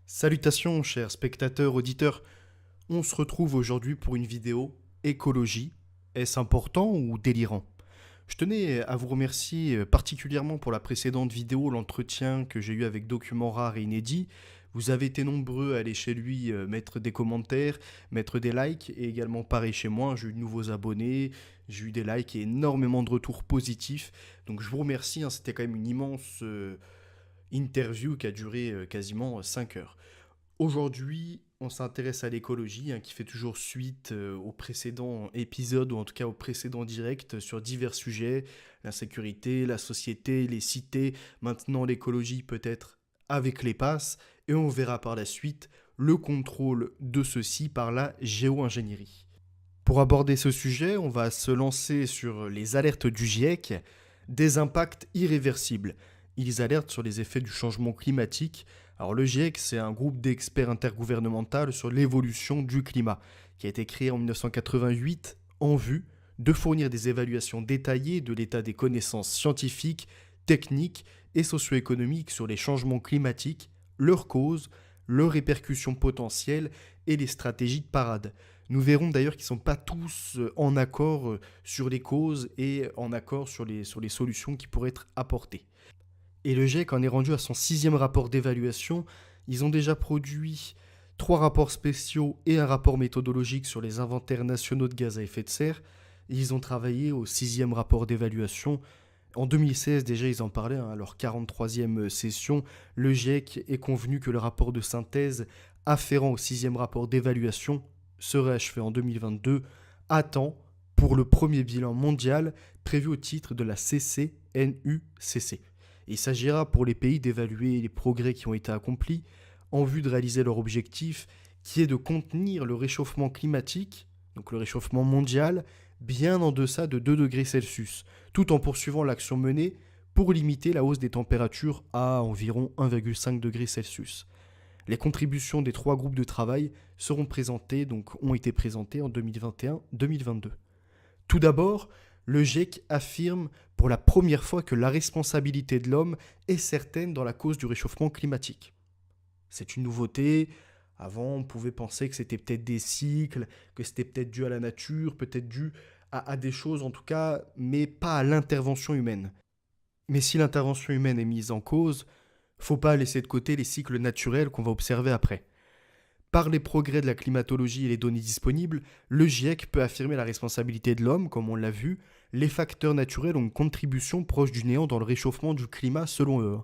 Salutations chers spectateurs, auditeurs, on se retrouve aujourd'hui pour une vidéo écologie. Est-ce important ou délirant? Je tenais à vous remercier particulièrement pour la précédente vidéo, l'entretien que j'ai eu avec Documents Rares et Inédits. Vous avez été nombreux à aller chez lui mettre des commentaires, mettre des likes et également pareil chez moi, j'ai eu de nouveaux abonnés, j'ai eu des likes et énormément de retours positifs. Donc je vous remercie, hein, c'était quand même une immense interview qui a duré quasiment 5 heures. Aujourd'hui, on s'intéresse à l'écologie, hein, qui fait toujours suite aux précédents épisodes, ou en tout cas aux précédents directs sur divers sujets, la sécurité, la société, les cités, maintenant l'écologie peut-être avec les passes, et on verra par la suite le contrôle de ceci par la géo-ingénierie. Pour aborder ce sujet, on va se lancer sur les alertes du GIEC, des impacts irréversibles. Ils alertent sur les effets du changement climatique. Alors le GIEC, c'est un groupe d'experts intergouvernemental sur l'évolution du climat, qui a été créé en 1988 en vue de fournir des évaluations détaillées de l'état des connaissances scientifiques, techniques et socio-économiques sur les changements climatiques, leurs causes, leurs répercussions potentielles et les stratégies de parade. Nous verrons d'ailleurs qu'ils ne sont pas tous en accord sur les causes et en accord sur les solutions qui pourraient être apportées. Et le GIEC en est rendu à son 6e rapport d'évaluation. Ils ont déjà produit 3 rapports spéciaux et un rapport méthodologique sur les inventaires nationaux de gaz à effet de serre. Et ils ont travaillé au 6e rapport d'évaluation. En 2016, déjà, ils en parlaient, hein, à leur 43e session. Le GIEC est convenu que le rapport de synthèse afférent au 6e rapport d'évaluation serait achevé en 2022, à temps pour le premier bilan mondial prévu au titre de la CCNUCC. Il s'agira pour les pays d'évaluer les progrès qui ont été accomplis en vue de réaliser leur objectif qui est de contenir le réchauffement climatique, donc le réchauffement mondial, bien en deçà de 2 degrés Celsius, tout en poursuivant l'action menée pour limiter la hausse des températures à environ 1,5 degrés Celsius. Les contributions des 3 groupes de travail ont été présentées en 2021-2022. Tout d'abord, le GIEC affirme pour la première fois que la responsabilité de l'homme est certaine dans la cause du réchauffement climatique. C'est une nouveauté. Avant, on pouvait penser que c'était peut-être des cycles, que c'était peut-être dû à la nature, peut-être dû à des choses en tout cas, mais pas à l'intervention humaine. Mais si l'intervention humaine est mise en cause, faut pas laisser de côté les cycles naturels qu'on va observer après. Par les progrès de la climatologie et les données disponibles, le GIEC peut affirmer la responsabilité de l'homme, comme on l'a vu. Les facteurs naturels ont une contribution proche du néant dans le réchauffement du climat selon eux.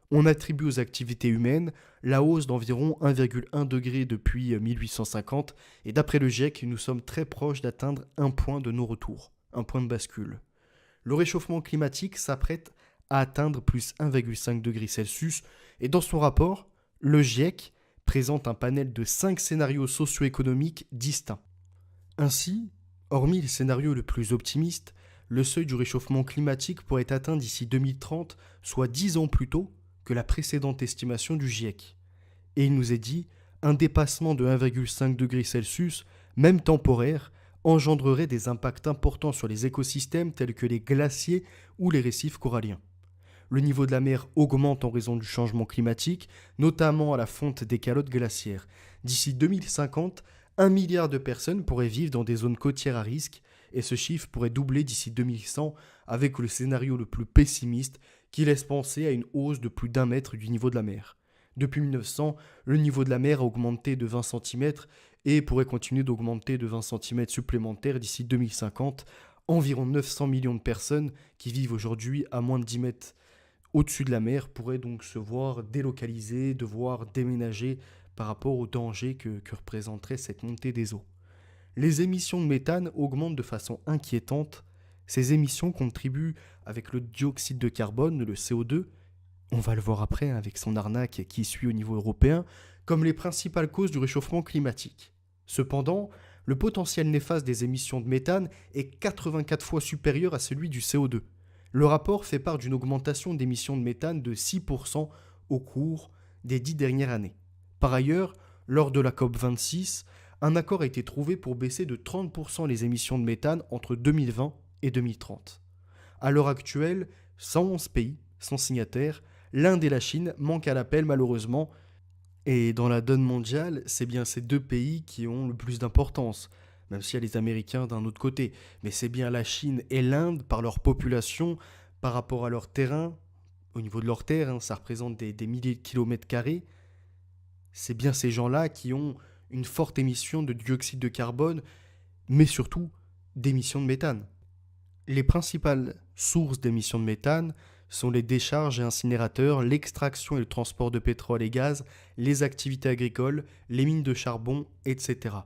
On attribue aux activités humaines la hausse d'environ 1,1 degré depuis 1850 et d'après le GIEC, nous sommes très proches d'atteindre un point de non-retour, un point de bascule. Le réchauffement climatique s'apprête à atteindre plus 1,5 degré Celsius et dans son rapport, le GIEC présente un panel de 5 scénarios socio-économiques distincts. Ainsi, hormis le scénario le plus optimiste, le seuil du réchauffement climatique pourrait être atteint d'ici 2030, soit 10 ans plus tôt que la précédente estimation du GIEC. Et il nous est dit, un dépassement de 1,5 degré Celsius, même temporaire, engendrerait des impacts importants sur les écosystèmes tels que les glaciers ou les récifs coralliens. Le niveau de la mer augmente en raison du changement climatique, notamment à la fonte des calottes glaciaires. D'ici 2050, 1 milliard de personnes pourraient vivre dans des zones côtières à risque, et ce chiffre pourrait doubler d'ici 2100 avec le scénario le plus pessimiste qui laisse penser à une hausse de plus d'1 mètre du niveau de la mer. Depuis 1900, le niveau de la mer a augmenté de 20 cm et pourrait continuer d'augmenter de 20 cm supplémentaires d'ici 2050. Environ 900 millions de personnes qui vivent aujourd'hui à moins de 10 mètres au-dessus de la mer pourraient donc se voir délocalisés, devoir déménager par rapport au danger que représenterait cette montée des eaux. Les émissions de méthane augmentent de façon inquiétante. Ces émissions contribuent avec le dioxyde de carbone, le CO2, on va le voir après avec son arnaque qui suit au niveau européen, comme les principales causes du réchauffement climatique. Cependant, le potentiel néfaste des émissions de méthane est 84 fois supérieur à celui du CO2. Le rapport fait part d'une augmentation d'émissions de méthane de 6% au cours des 10 dernières années. Par ailleurs, lors de la COP26, un accord a été trouvé pour baisser de 30% les émissions de méthane entre 2020 et 2030. À l'heure actuelle, 111 pays sont signataires, l'Inde et la Chine manquent à l'appel malheureusement, Et dans la donne mondiale, c'est bien ces deux pays qui ont le plus d'importance, même s'il y a les Américains d'un autre côté. Mais c'est bien la Chine et l'Inde par leur population, par rapport à leur terrain, au niveau de leur terre, ça représente des milliers de kilomètres carrés. C'est bien ces gens-là qui ont une forte émission de dioxyde de carbone, mais surtout d'émissions de méthane. Les principales sources d'émissions de méthane sont les décharges et incinérateurs, l'extraction et le transport de pétrole et gaz, les activités agricoles, les mines de charbon, etc.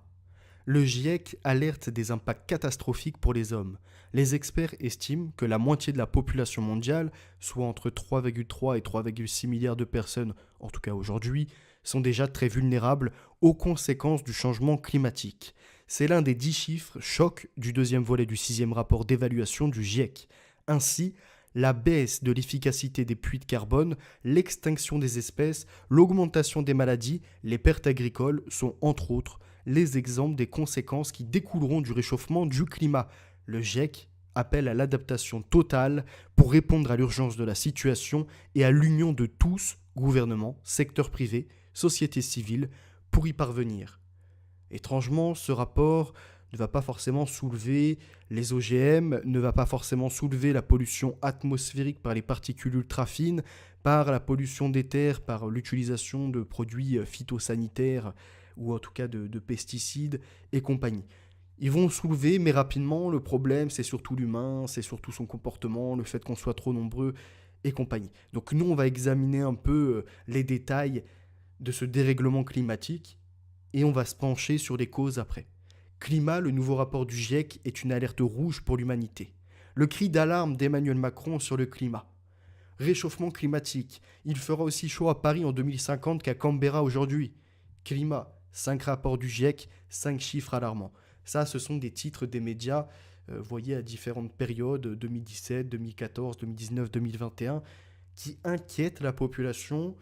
Le GIEC alerte des impacts catastrophiques pour les hommes. Les experts estiment que la moitié de la population mondiale, soit entre 3,3 et 3,6 milliards de personnes, en tout cas aujourd'hui, sont déjà très vulnérables aux conséquences du changement climatique. C'est l'un des 10 chiffres chocs du deuxième volet du 6e rapport d'évaluation du GIEC. Ainsi, la baisse de l'efficacité des puits de carbone, l'extinction des espèces, l'augmentation des maladies, les pertes agricoles sont entre autres les exemples des conséquences qui découleront du réchauffement du climat. Le GIEC appelle à l'adaptation totale pour répondre à l'urgence de la situation et à l'union de tous, gouvernement, secteur privé, société civile, pour y parvenir. Étrangement, ce rapport ne va pas forcément soulever les OGM, ne va pas forcément soulever la pollution atmosphérique par les particules ultra fines, par la pollution des terres, par l'utilisation de produits phytosanitaires ou en tout cas de pesticides et compagnie. Ils vont soulever, mais rapidement, le problème, c'est surtout l'humain, c'est surtout son comportement, le fait qu'on soit trop nombreux et compagnie. Donc nous, on va examiner un peu les détails de ce dérèglement climatique et on va se pencher sur les causes après. Climat, le nouveau rapport du GIEC est une alerte rouge pour l'humanité. Le cri d'alarme d'Emmanuel Macron sur le climat. Réchauffement climatique, il fera aussi chaud à Paris en 2050 qu'à Canberra aujourd'hui. Climat, 5 rapports du GIEC, 5 chiffres alarmants. Ça, ce sont des titres des médias, voyez, à différentes périodes, 2017, 2014, 2019, 2021, qui inquiètent la population.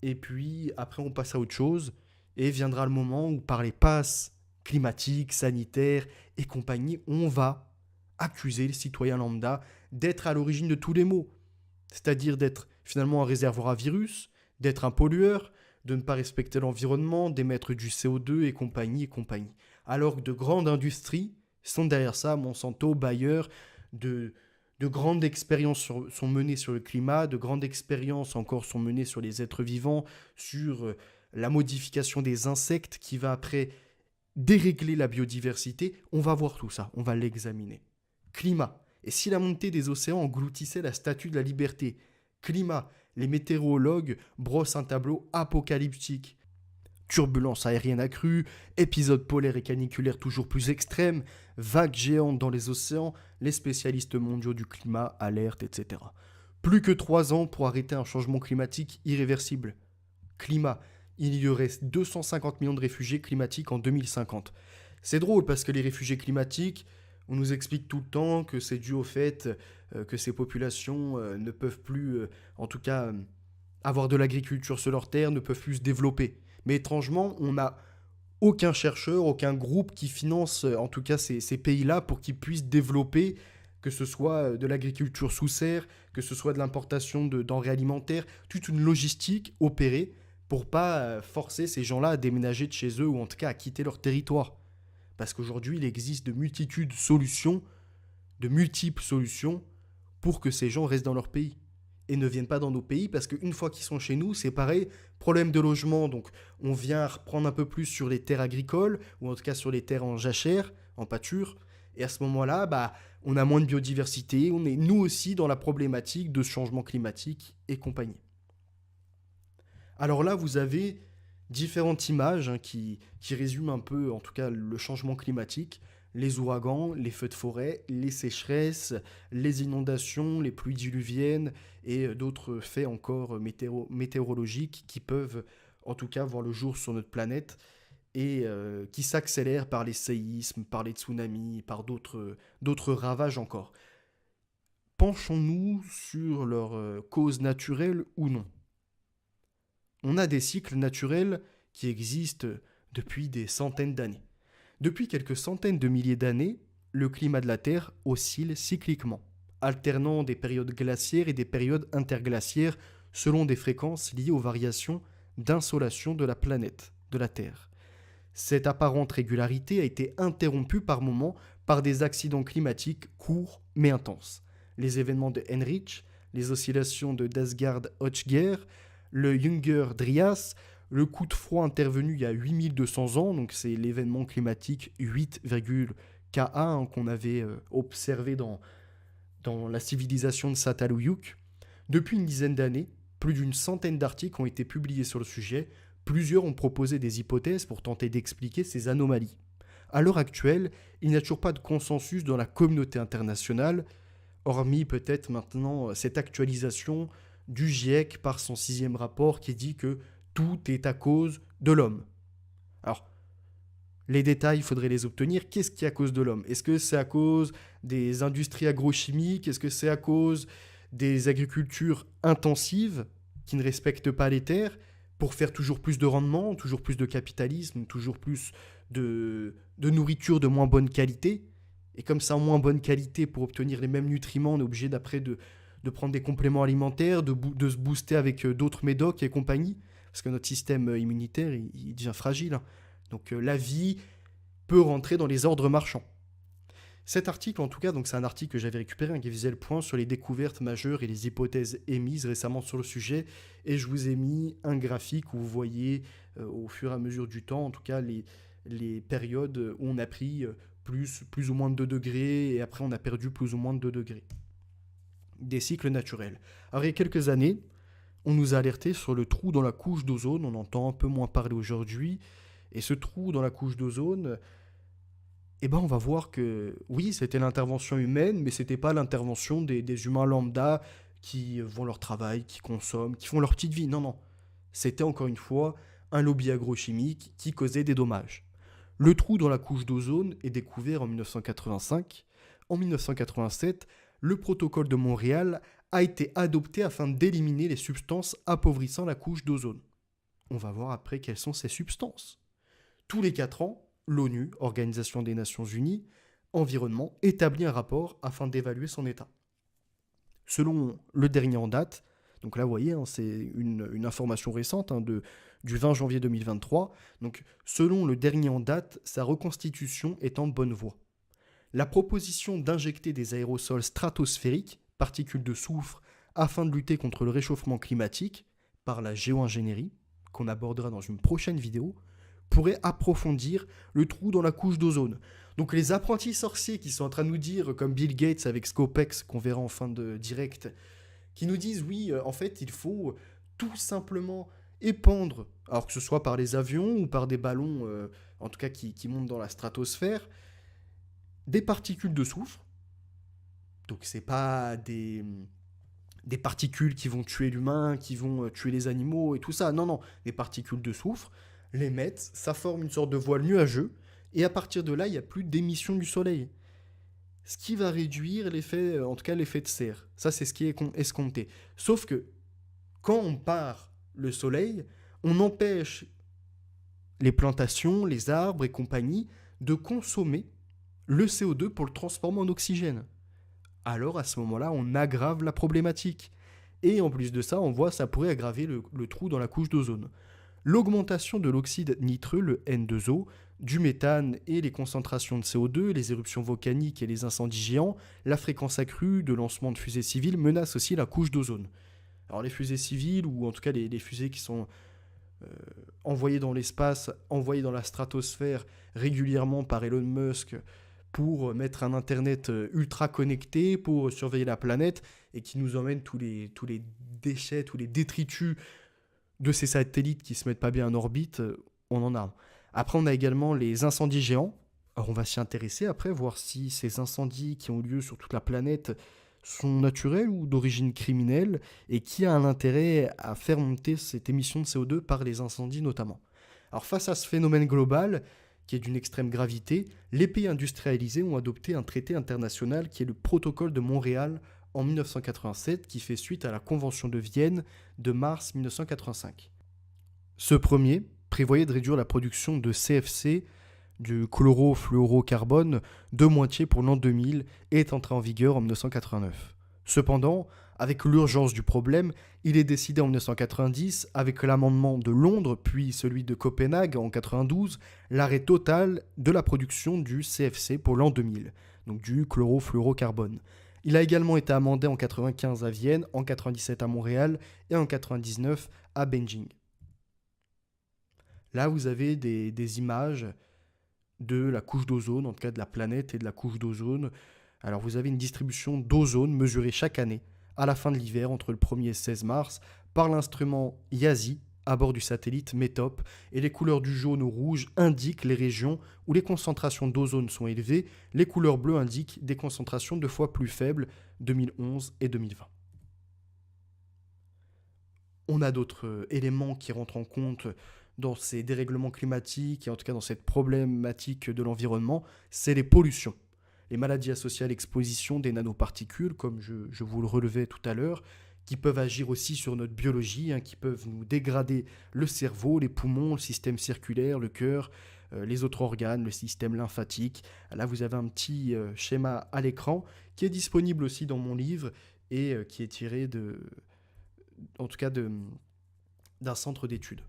Et puis, après, on passe à autre chose. Et viendra le moment où, par les passes climatiques, sanitaires et compagnie, on va accuser le citoyen lambda d'être à l'origine de tous les maux. C'est-à-dire d'être finalement un réservoir à virus, d'être un pollueur, de ne pas respecter l'environnement, d'émettre du CO2 et compagnie et compagnie. Alors que de grandes industries sont derrière ça, Monsanto, Bayer, de grandes expériences sont menées sur le climat, de grandes expériences encore sont menées sur les êtres vivants, sur la modification des insectes qui va après dérégler la biodiversité. On va voir tout ça, on va l'examiner. Climat. Et si la montée des océans engloutissait la statue de la liberté? Climat. Les météorologues brossent un tableau apocalyptique. Turbulences aériennes accrues, épisodes polaires et caniculaires toujours plus extrêmes, vagues géantes dans les océans, les spécialistes mondiaux du climat alertent, etc. Plus que 3 ans pour arrêter un changement climatique irréversible. Climat. Il y aurait 250 millions de réfugiés climatiques en 2050. C'est drôle parce que les réfugiés climatiques, on nous explique tout le temps que c'est dû au fait que ces populations ne peuvent plus, en tout cas, avoir de l'agriculture sur leur terre, ne peuvent plus se développer. Mais étrangement, on n'a aucun chercheur, aucun groupe qui finance, en tout cas, ces pays-là pour qu'ils puissent développer, que ce soit de l'agriculture sous serre, que ce soit de l'importation de denrées alimentaires, toute une logistique opérée pour pas forcer ces gens-là à déménager de chez eux ou en tout cas à quitter leur territoire. Parce qu'aujourd'hui, il existe de multiples solutions pour que ces gens restent dans leur pays et ne viennent pas dans nos pays, parce qu'une fois qu'ils sont chez nous, c'est pareil, problème de logement, donc on vient reprendre un peu plus sur les terres agricoles, ou en tout cas sur les terres en jachère, en pâture, et à ce moment-là, on a moins de biodiversité, on est nous aussi dans la problématique de changement climatique et compagnie. Alors là, vous avez différentes images qui résument un peu, en tout cas, le changement climatique. Les ouragans, les feux de forêt, les sécheresses, les inondations, les pluies diluviennes et d'autres faits encore météorologiques qui peuvent, en tout cas, voir le jour sur notre planète et qui s'accélèrent par les séismes, par les tsunamis, par d'autres ravages encore. Penchons-nous sur leurs causes naturelles ou non. On a des cycles naturels qui existent depuis des centaines d'années. Depuis quelques centaines de milliers d'années, le climat de la Terre oscille cycliquement, alternant des périodes glaciaires et des périodes interglaciaires selon des fréquences liées aux variations d'insolation de la planète, de la Terre. Cette apparente régularité a été interrompue par moments par des accidents climatiques courts mais intenses. Les événements de Heinrich, les oscillations de Dasgard-Hotchger, le Younger-Dryas, le coup de froid intervenu il y a 8200 ans, donc c'est l'événement climatique 8,Ka qu'on avait observé dans la civilisation de Çatalhöyük. Depuis une dizaine d'années, plus d'une centaine d'articles ont été publiés sur le sujet. Plusieurs ont proposé des hypothèses pour tenter d'expliquer ces anomalies. À l'heure actuelle, il n'y a toujours pas de consensus dans la communauté internationale, hormis peut-être maintenant cette actualisation du GIEC par son 6e rapport qui dit que tout est à cause de l'homme. Alors, les détails, il faudrait les obtenir. Qu'est-ce qui est à cause de l'homme ? Est-ce que c'est à cause des industries agrochimiques ? Est-ce que c'est à cause des agricultures intensives qui ne respectent pas les terres pour faire toujours plus de rendement, toujours plus de capitalisme, toujours plus de nourriture de moins bonne qualité ? Et comme ça, en moins bonne qualité, pour obtenir les mêmes nutriments, on est obligé d'après de prendre des compléments alimentaires, de se booster avec d'autres médocs et compagnie, parce que notre système immunitaire, il devient fragile. Hein. Donc la vie peut rentrer dans les ordres marchands. Cet article, en tout cas, donc c'est un article que j'avais récupéré, hein, qui faisait le point sur les découvertes majeures et les hypothèses émises récemment sur le sujet. Et je vous ai mis un graphique où vous voyez, au fur et à mesure du temps, en tout cas, les périodes où on a pris plus ou moins de 2 degrés, et après on a perdu plus ou moins de 2 degrés. Des cycles naturels. Alors il y a quelques années, on nous a alerté sur le trou dans la couche d'ozone, on entend un peu moins parler aujourd'hui, et ce trou dans la couche d'ozone, on va voir que oui, c'était l'intervention humaine, mais c'était pas l'intervention des humains lambda qui vont leur travail, qui consomment, qui font leur petite vie. Non. C'était encore une fois un lobby agrochimique qui causait des dommages. Le trou dans la couche d'ozone est découvert en 1985. En 1987, le protocole de Montréal a été adopté afin d'éliminer les substances appauvrissant la couche d'ozone. On va voir après quelles sont ces substances. Tous les 4 ans, l'ONU, Organisation des Nations Unies, Environnement, établit un rapport afin d'évaluer son état. Selon le dernier en date, donc là vous voyez, hein, c'est une information récente du 20 janvier 2023, donc selon le dernier en date, sa reconstitution est en bonne voie. La proposition d'injecter des aérosols stratosphériques, particules de soufre, afin de lutter contre le réchauffement climatique, par la géo-ingénierie, qu'on abordera dans une prochaine vidéo, pourrait approfondir le trou dans la couche d'ozone. Donc les apprentis sorciers qui sont en train de nous dire, comme Bill Gates avec Scopex, qu'on verra en fin de direct, qui nous disent oui, en fait, il faut tout simplement épandre, alors que ce soit par les avions ou par des ballons, en tout cas qui montent dans la stratosphère, des particules de soufre. Donc c'est pas des particules qui vont tuer l'humain, qui vont tuer les animaux et tout ça. Non, des particules de soufre, les mettent, ça forme une sorte de voile nuageux, et à partir de là, il n'y a plus d'émission du soleil. Ce qui va réduire l'effet, en tout cas l'effet de serre. Ça, c'est ce qui est escompté. Sauf que, quand on part le soleil, on empêche les plantations, les arbres et compagnie de consommer le CO2 pour le transformer en oxygène. Alors, à ce moment-là, on aggrave la problématique. Et en plus de ça, on voit ça pourrait aggraver le trou dans la couche d'ozone. L'augmentation de l'oxyde nitreux, le N2O, du méthane et les concentrations de CO2, les éruptions volcaniques et les incendies géants, la fréquence accrue de lancement de fusées civiles menacent aussi la couche d'ozone. Alors les fusées civiles, ou en tout cas les fusées qui sont envoyées dans l'espace, envoyées dans la stratosphère régulièrement par Elon Musk pour mettre un internet ultra connecté, pour surveiller la planète, et qui nous emmène tous les déchets, tous les détritus de ces satellites qui se mettent pas bien en orbite, on en a. Après, on a également les incendies géants. Alors, on va s'y intéresser après, voir si ces incendies qui ont lieu sur toute la planète sont naturels ou d'origine criminelle, et qui a un intérêt à faire monter cette émission de CO2 par les incendies notamment. Alors, face à ce phénomène global, qui est d'une extrême gravité, les pays industrialisés ont adopté un traité international qui est le protocole de Montréal en 1987, qui fait suite à la Convention de Vienne de mars 1985. Ce premier prévoyait de réduire la production de CFC, du chlorofluorocarbone, de moitié pour l'an 2000 et est entré en vigueur en 1989. Cependant, Avec l'urgence du problème, il est décidé en 1990, avec l'amendement de Londres, puis celui de Copenhague en 92, l'arrêt total de la production du CFC pour l'an 2000, donc du chlorofluorocarbone. Il a également été amendé en 95 à Vienne, en 97 à Montréal et en 99 à Beijing. Là, vous avez des images de la couche d'ozone, en tout cas de la planète et de la couche d'ozone. Alors, vous avez une distribution d'ozone mesurée chaque année, à la fin de l'hiver, entre le 1er et le 16 mars, par l'instrument YASI, à bord du satellite METOP, et les couleurs du jaune au rouge indiquent les régions où les concentrations d'ozone sont élevées, les couleurs bleues indiquent des concentrations 2 fois plus faibles, 2011 et 2020. On a d'autres éléments qui rentrent en compte dans ces dérèglements climatiques et en tout cas dans cette problématique de l'environnement, c'est les pollutions. Les maladies associées à l'exposition des nanoparticules, comme je vous le relevais tout à l'heure, qui peuvent agir aussi sur notre biologie, qui peuvent nous dégrader le cerveau, les poumons, le système circulaire, le cœur, les autres organes, le système lymphatique. Là, vous avez un petit schéma à l'écran qui est disponible aussi dans mon livre et qui est tiré d'un centre d'études.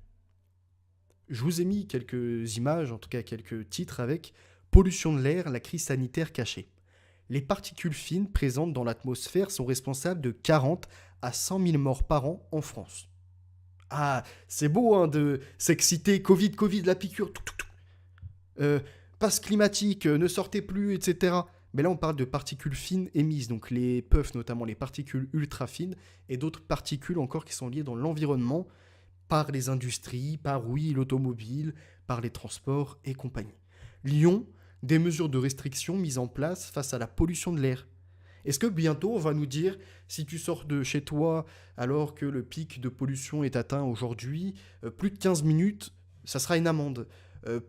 Je vous ai mis quelques images, en tout cas quelques titres avec pollution de l'air, la crise sanitaire cachée. Les particules fines présentes dans l'atmosphère sont responsables de 40 à 100 000 morts par an en France. Ah, c'est beau de s'exciter, Covid, la piqûre, passe climatique, ne sortez plus, etc. Mais là, on parle de particules fines émises, donc les puffs, notamment les particules ultra fines, et d'autres particules encore qui sont liées dans l'environnement, par les industries, par, oui, l'automobile, par les transports et compagnie. Lyon, des mesures de restriction mises en place face à la pollution de l'air. Est-ce que bientôt on va nous dire, si tu sors de chez toi alors que le pic de pollution est atteint aujourd'hui, plus de 15 minutes, ça sera une amende.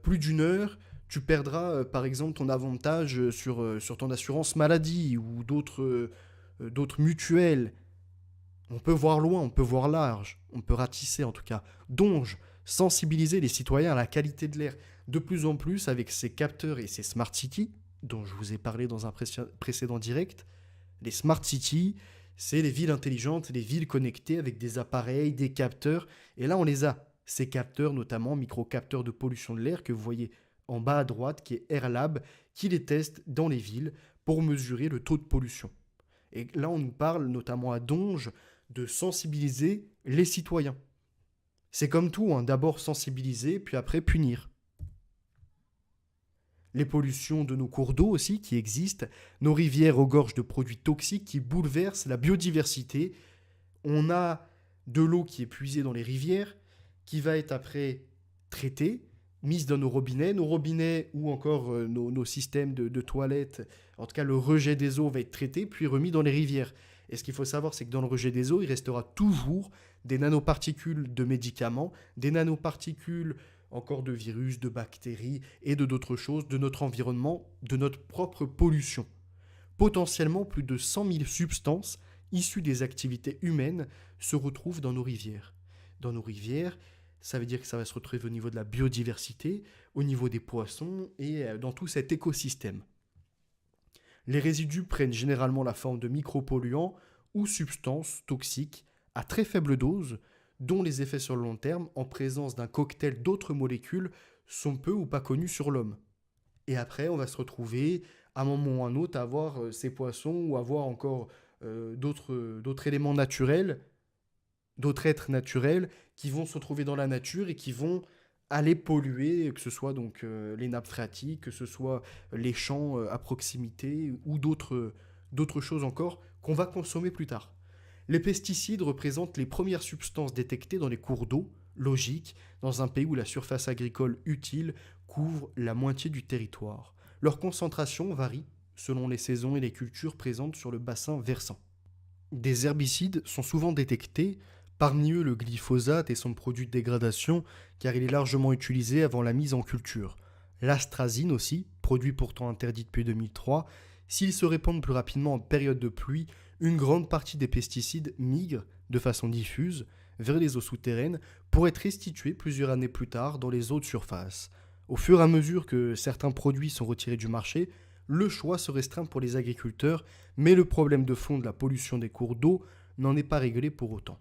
Plus d'1 heure, tu perdras par exemple ton avantage sur ton assurance maladie ou d'autres mutuelles. On peut voir loin, on peut voir large, on peut ratisser en tout cas. Donc, sensibiliser les citoyens à la qualité de l'air. De plus en plus, avec ces capteurs et ces smart cities, dont je vous ai parlé dans un précédent direct, les smart cities, c'est les villes intelligentes, les villes connectées avec des appareils, des capteurs. Et là, on les a. Ces capteurs, notamment micro-capteurs de pollution de l'air que vous voyez en bas à droite, qui est AirLab, qui les teste dans les villes pour mesurer le taux de pollution. Et là, on nous parle, notamment à Donge, de sensibiliser les citoyens. C'est comme tout, d'abord sensibiliser, puis après punir. Les pollutions de nos cours d'eau aussi qui existent, nos rivières regorgent de produits toxiques qui bouleversent la biodiversité. On a de l'eau qui est puisée dans les rivières, qui va être après traitée, mise dans nos robinets ou encore nos systèmes de toilettes. En tout cas, le rejet des eaux va être traité, puis remis dans les rivières. Et ce qu'il faut savoir, c'est que dans le rejet des eaux, il restera toujours des nanoparticules de médicaments, des nanoparticules encore de virus, de bactéries et d'autres choses, de notre environnement, de notre propre pollution. Potentiellement, plus de 100 000 substances issues des activités humaines se retrouvent dans nos rivières. Dans nos rivières, ça veut dire que ça va se retrouver au niveau de la biodiversité, au niveau des poissons et dans tout cet écosystème. Les résidus prennent généralement la forme de micropolluants ou substances toxiques à très faible dose, dont les effets sur le long terme, en présence d'un cocktail d'autres molécules, sont peu ou pas connus sur l'homme. Et après, on va se retrouver, à un moment ou à un autre, à avoir ces poissons ou à avoir encore d'autres éléments naturels, d'autres êtres naturels qui vont se retrouver dans la nature et qui vont aller polluer, que ce soit donc les nappes phréatiques, que ce soit les champs à proximité ou d'autres choses encore qu'on va consommer plus tard. Les pesticides représentent les premières substances détectées dans les cours d'eau, logique, dans un pays où la surface agricole utile couvre la moitié du territoire. Leur concentration varie selon les saisons et les cultures présentes sur le bassin versant. Des herbicides sont souvent détectés, parmi eux le glyphosate et son produit de dégradation, car il est largement utilisé avant la mise en culture. L'astrazine aussi, produit pourtant interdit depuis 2003, s'ils se répandent plus rapidement en période de pluie, une grande partie des pesticides migrent de façon diffuse vers les eaux souterraines pour être restitués plusieurs années plus tard dans les eaux de surface. Au fur et à mesure que certains produits sont retirés du marché, le choix se restreint pour les agriculteurs, mais le problème de fond de la pollution des cours d'eau n'en est pas réglé pour autant.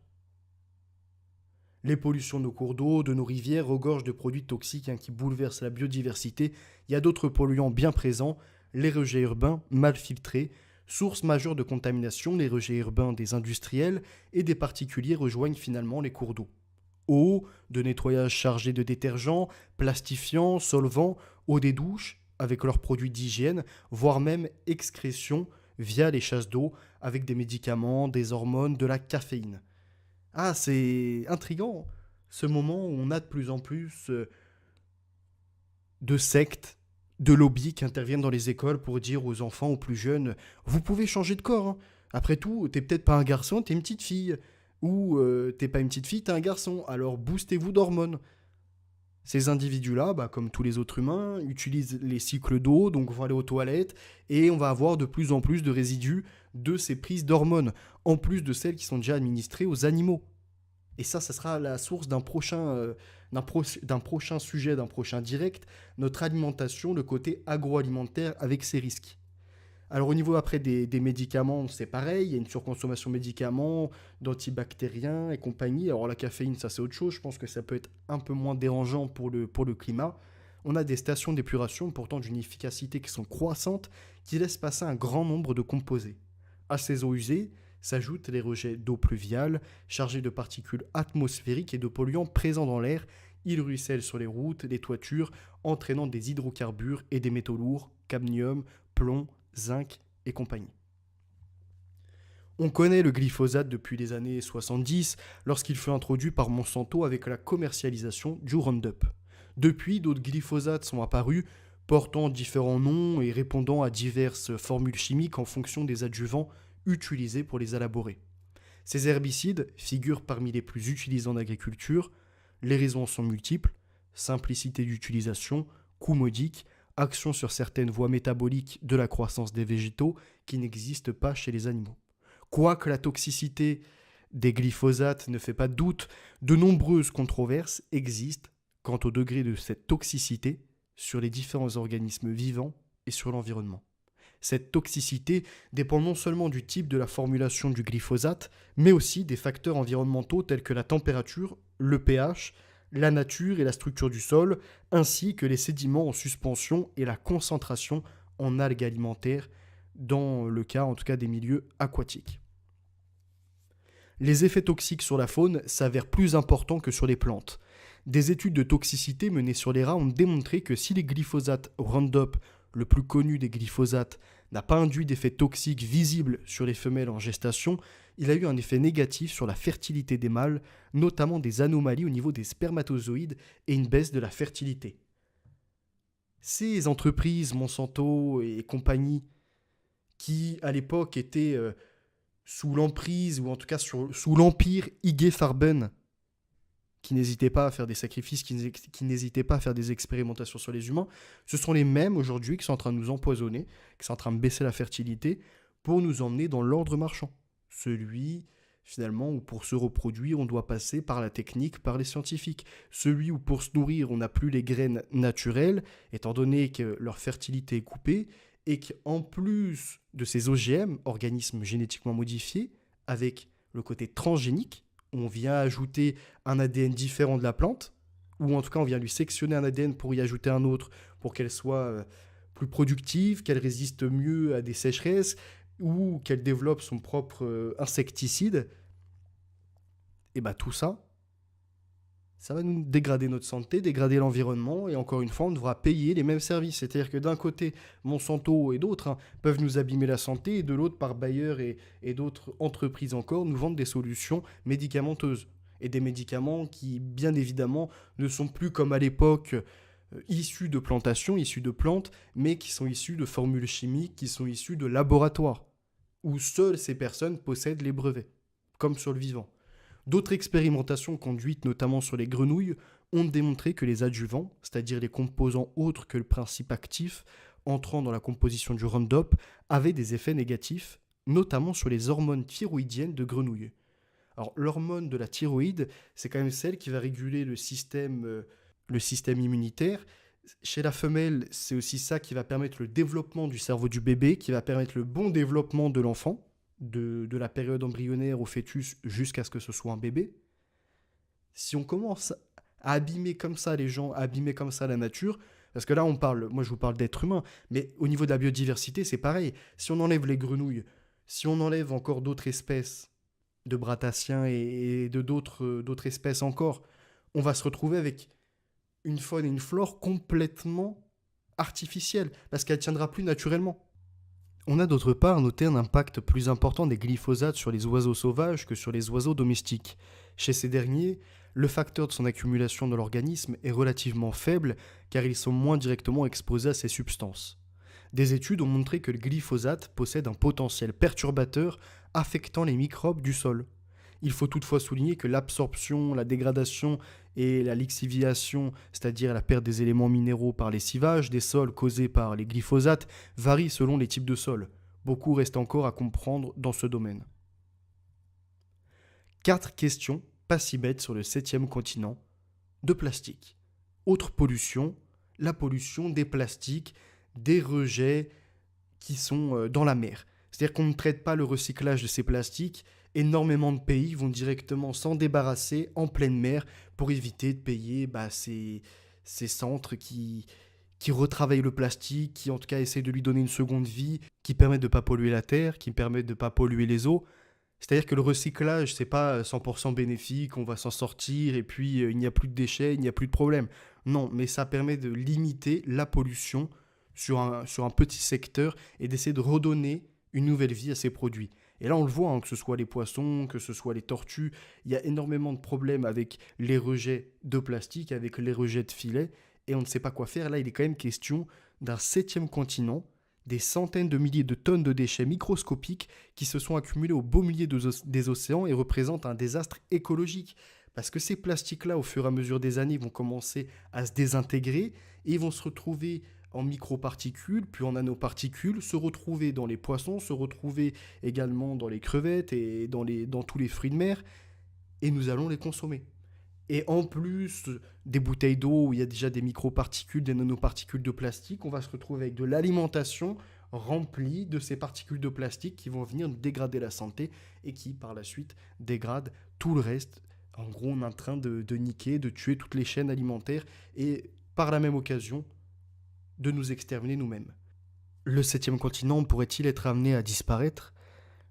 Les pollutions de nos cours d'eau, de nos rivières, regorgent de produits toxiques qui bouleversent la biodiversité. Il y a d'autres polluants bien présents, les rejets urbains mal filtrés. Source majeure de contamination, les rejets urbains des industriels et des particuliers rejoignent finalement les cours d'eau. Eau, de nettoyage chargés de détergents, plastifiants, solvants, eau des douches, avec leurs produits d'hygiène, voire même excrétion via les chasses d'eau, avec des médicaments, des hormones, de la caféine. Ah, c'est intriguant, ce moment où on a de plus en plus de sectes, de lobbies qui interviennent dans les écoles pour dire aux enfants, aux plus jeunes, vous pouvez changer de corps, hein. Après tout, t'es peut-être pas un garçon, t'es une petite fille. Ou t'es pas une petite fille, t'es un garçon. Alors boostez-vous d'hormones. Ces individus-là, comme tous les autres humains, utilisent les cycles d'eau, donc vont aller aux toilettes, et on va avoir de plus en plus de résidus de ces prises d'hormones, en plus de celles qui sont déjà administrées aux animaux. Et ça sera la source d'un prochain sujet, d'un prochain direct, notre alimentation, le côté agroalimentaire avec ses risques. Alors au niveau après des médicaments, c'est pareil, il y a une surconsommation de médicaments, d'antibactériens et compagnie. Alors la caféine, ça c'est autre chose, je pense que ça peut être un peu moins dérangeant pour le climat. On a des stations d'épuration pourtant d'une efficacité qui sont croissantes, qui laissent passer un grand nombre de composés. À ces eaux usées s'ajoutent les rejets d'eau pluviale, chargés de particules atmosphériques et de polluants présents dans l'air. Ils ruissellent sur les routes, les toitures, entraînant des hydrocarbures et des métaux lourds, cadmium, plomb, zinc et compagnie. On connaît le glyphosate depuis les années 70, lorsqu'il fut introduit par Monsanto avec la commercialisation du Roundup. Depuis, d'autres glyphosates sont apparus, portant différents noms et répondant à diverses formules chimiques en fonction des adjuvants utilisés pour les élaborer. Ces herbicides figurent parmi les plus utilisés en agriculture. Les raisons en sont multiples: simplicité d'utilisation, coût modique, action sur certaines voies métaboliques de la croissance des végétaux qui n'existent pas chez les animaux. Quoique la toxicité des glyphosates ne fait pas de doute, de nombreuses controverses existent quant au degré de cette toxicité sur les différents organismes vivants et sur l'environnement. Cette toxicité dépend non seulement du type de la formulation du glyphosate, mais aussi des facteurs environnementaux tels que la température, le pH, la nature et la structure du sol, ainsi que les sédiments en suspension et la concentration en algues alimentaires, dans le cas en tout cas des milieux aquatiques. Les effets toxiques sur la faune s'avèrent plus importants que sur les plantes. Des études de toxicité menées sur les rats ont démontré que si les glyphosates Roundup, le plus connu des glyphosates, n'a pas induit d'effet toxique visible sur les femelles en gestation, il a eu un effet négatif sur la fertilité des mâles, notamment des anomalies au niveau des spermatozoïdes et une baisse de la fertilité. Ces entreprises, Monsanto et compagnie, qui à l'époque étaient sous l'emprise, ou en tout cas sous l'empire IG Farben, qui n'hésitaient pas à faire des sacrifices, qui n'hésitaient pas à faire des expérimentations sur les humains, ce sont les mêmes aujourd'hui qui sont en train de nous empoisonner, qui sont en train de baisser la fertilité pour nous emmener dans l'ordre marchand. Celui, finalement, où pour se reproduire, on doit passer par la technique, par les scientifiques. Celui où pour se nourrir, on n'a plus les graines naturelles, étant donné que leur fertilité est coupée, et qu'en plus de ces OGM, organismes génétiquement modifiés, avec le côté transgénique, on vient ajouter un ADN différent de la plante, ou en tout cas on vient lui sectionner un ADN pour y ajouter un autre, pour qu'elle soit plus productive, qu'elle résiste mieux à des sécheresses, ou qu'elle développe son propre insecticide. Et tout ça, ça va nous dégrader notre santé, dégrader l'environnement, et encore une fois, on devra payer les mêmes services. C'est-à-dire que d'un côté, Monsanto et d'autres peuvent nous abîmer la santé, et de l'autre, par Bayer et d'autres entreprises encore, nous vendent des solutions médicamenteuses. Et des médicaments qui, bien évidemment, ne sont plus comme à l'époque issus de plantations, issus de plantes, mais qui sont issus de formules chimiques, qui sont issus de laboratoires, où seules ces personnes possèdent les brevets, comme sur le vivant. D'autres expérimentations conduites notamment sur les grenouilles ont démontré que les adjuvants, c'est-à-dire les composants autres que le principe actif entrant dans la composition du Roundup, avaient des effets négatifs, notamment sur les hormones thyroïdiennes de grenouilles. Alors l'hormone de la thyroïde, c'est quand même celle qui va réguler le système immunitaire. Chez la femelle, c'est aussi ça qui va permettre le développement du cerveau du bébé, qui va permettre le bon développement de l'enfant. de la période embryonnaire au fœtus jusqu'à ce que ce soit un bébé, si on commence à abîmer comme ça les gens, à abîmer comme ça la nature, parce que là moi je vous parle d'êtres humains, mais au niveau de la biodiversité c'est pareil. Si on enlève les grenouilles, si on enlève encore d'autres espèces de brataciens et de d'autres espèces encore, on va se retrouver avec une faune et une flore complètement artificielles, parce qu'elle ne tiendra plus naturellement. On a d'autre part noté un impact plus important des glyphosates sur les oiseaux sauvages que sur les oiseaux domestiques. Chez ces derniers, le facteur de son accumulation dans l'organisme est relativement faible car ils sont moins directement exposés à ces substances. Des études ont montré que le glyphosate possède un potentiel perturbateur affectant les microbes du sol. Il faut toutefois souligner que l'absorption, la dégradation et la lixiviation, c'est-à-dire la perte des éléments minéraux par lessivage des sols causés par les glyphosates, varient selon les types de sols. Beaucoup reste encore à comprendre dans ce domaine. 4 questions pas si bêtes sur le 7e continent de plastique. Autre pollution, la pollution des plastiques, des rejets qui sont dans la mer. C'est-à-dire qu'on ne traite pas le recyclage de ces plastiques. Énormément de pays vont directement s'en débarrasser en pleine mer pour éviter de payer ces centres qui retravaillent le plastique, qui en tout cas essaient de lui donner une seconde vie, qui permettent de ne pas polluer la terre, qui permettent de ne pas polluer les eaux. C'est-à-dire que le recyclage, c'est pas 100% bénéfique, on va s'en sortir et puis il n'y a plus de déchets, il n'y a plus de problème. Non, mais ça permet de limiter la pollution sur un petit secteur et d'essayer de redonner une nouvelle vie à ces produits. Et là, on le voit, que ce soit les poissons, que ce soit les tortues, il y a énormément de problèmes avec les rejets de plastique, avec les rejets de filets, et on ne sait pas quoi faire. Là, il est quand même question d'un 7e continent, des centaines de milliers de tonnes de déchets microscopiques qui se sont accumulés au beau milieu des océans et représentent un désastre écologique. Parce que ces plastiques-là, au fur et à mesure des années, vont commencer à se désintégrer et ils vont se retrouver en microparticules, puis en nanoparticules, se retrouver dans les poissons, se retrouver également dans les crevettes et dans tous les fruits de mer, et nous allons les consommer. Et en plus des bouteilles d'eau où il y a déjà des microparticules, des nanoparticules de plastique, on va se retrouver avec de l'alimentation remplie de ces particules de plastique qui vont venir dégrader la santé et qui, par la suite, dégradent tout le reste. En gros, on est en train de niquer, de tuer toutes les chaînes alimentaires et, par la même occasion, de nous exterminer nous-mêmes. Le 7e continent pourrait-il être amené à disparaître ?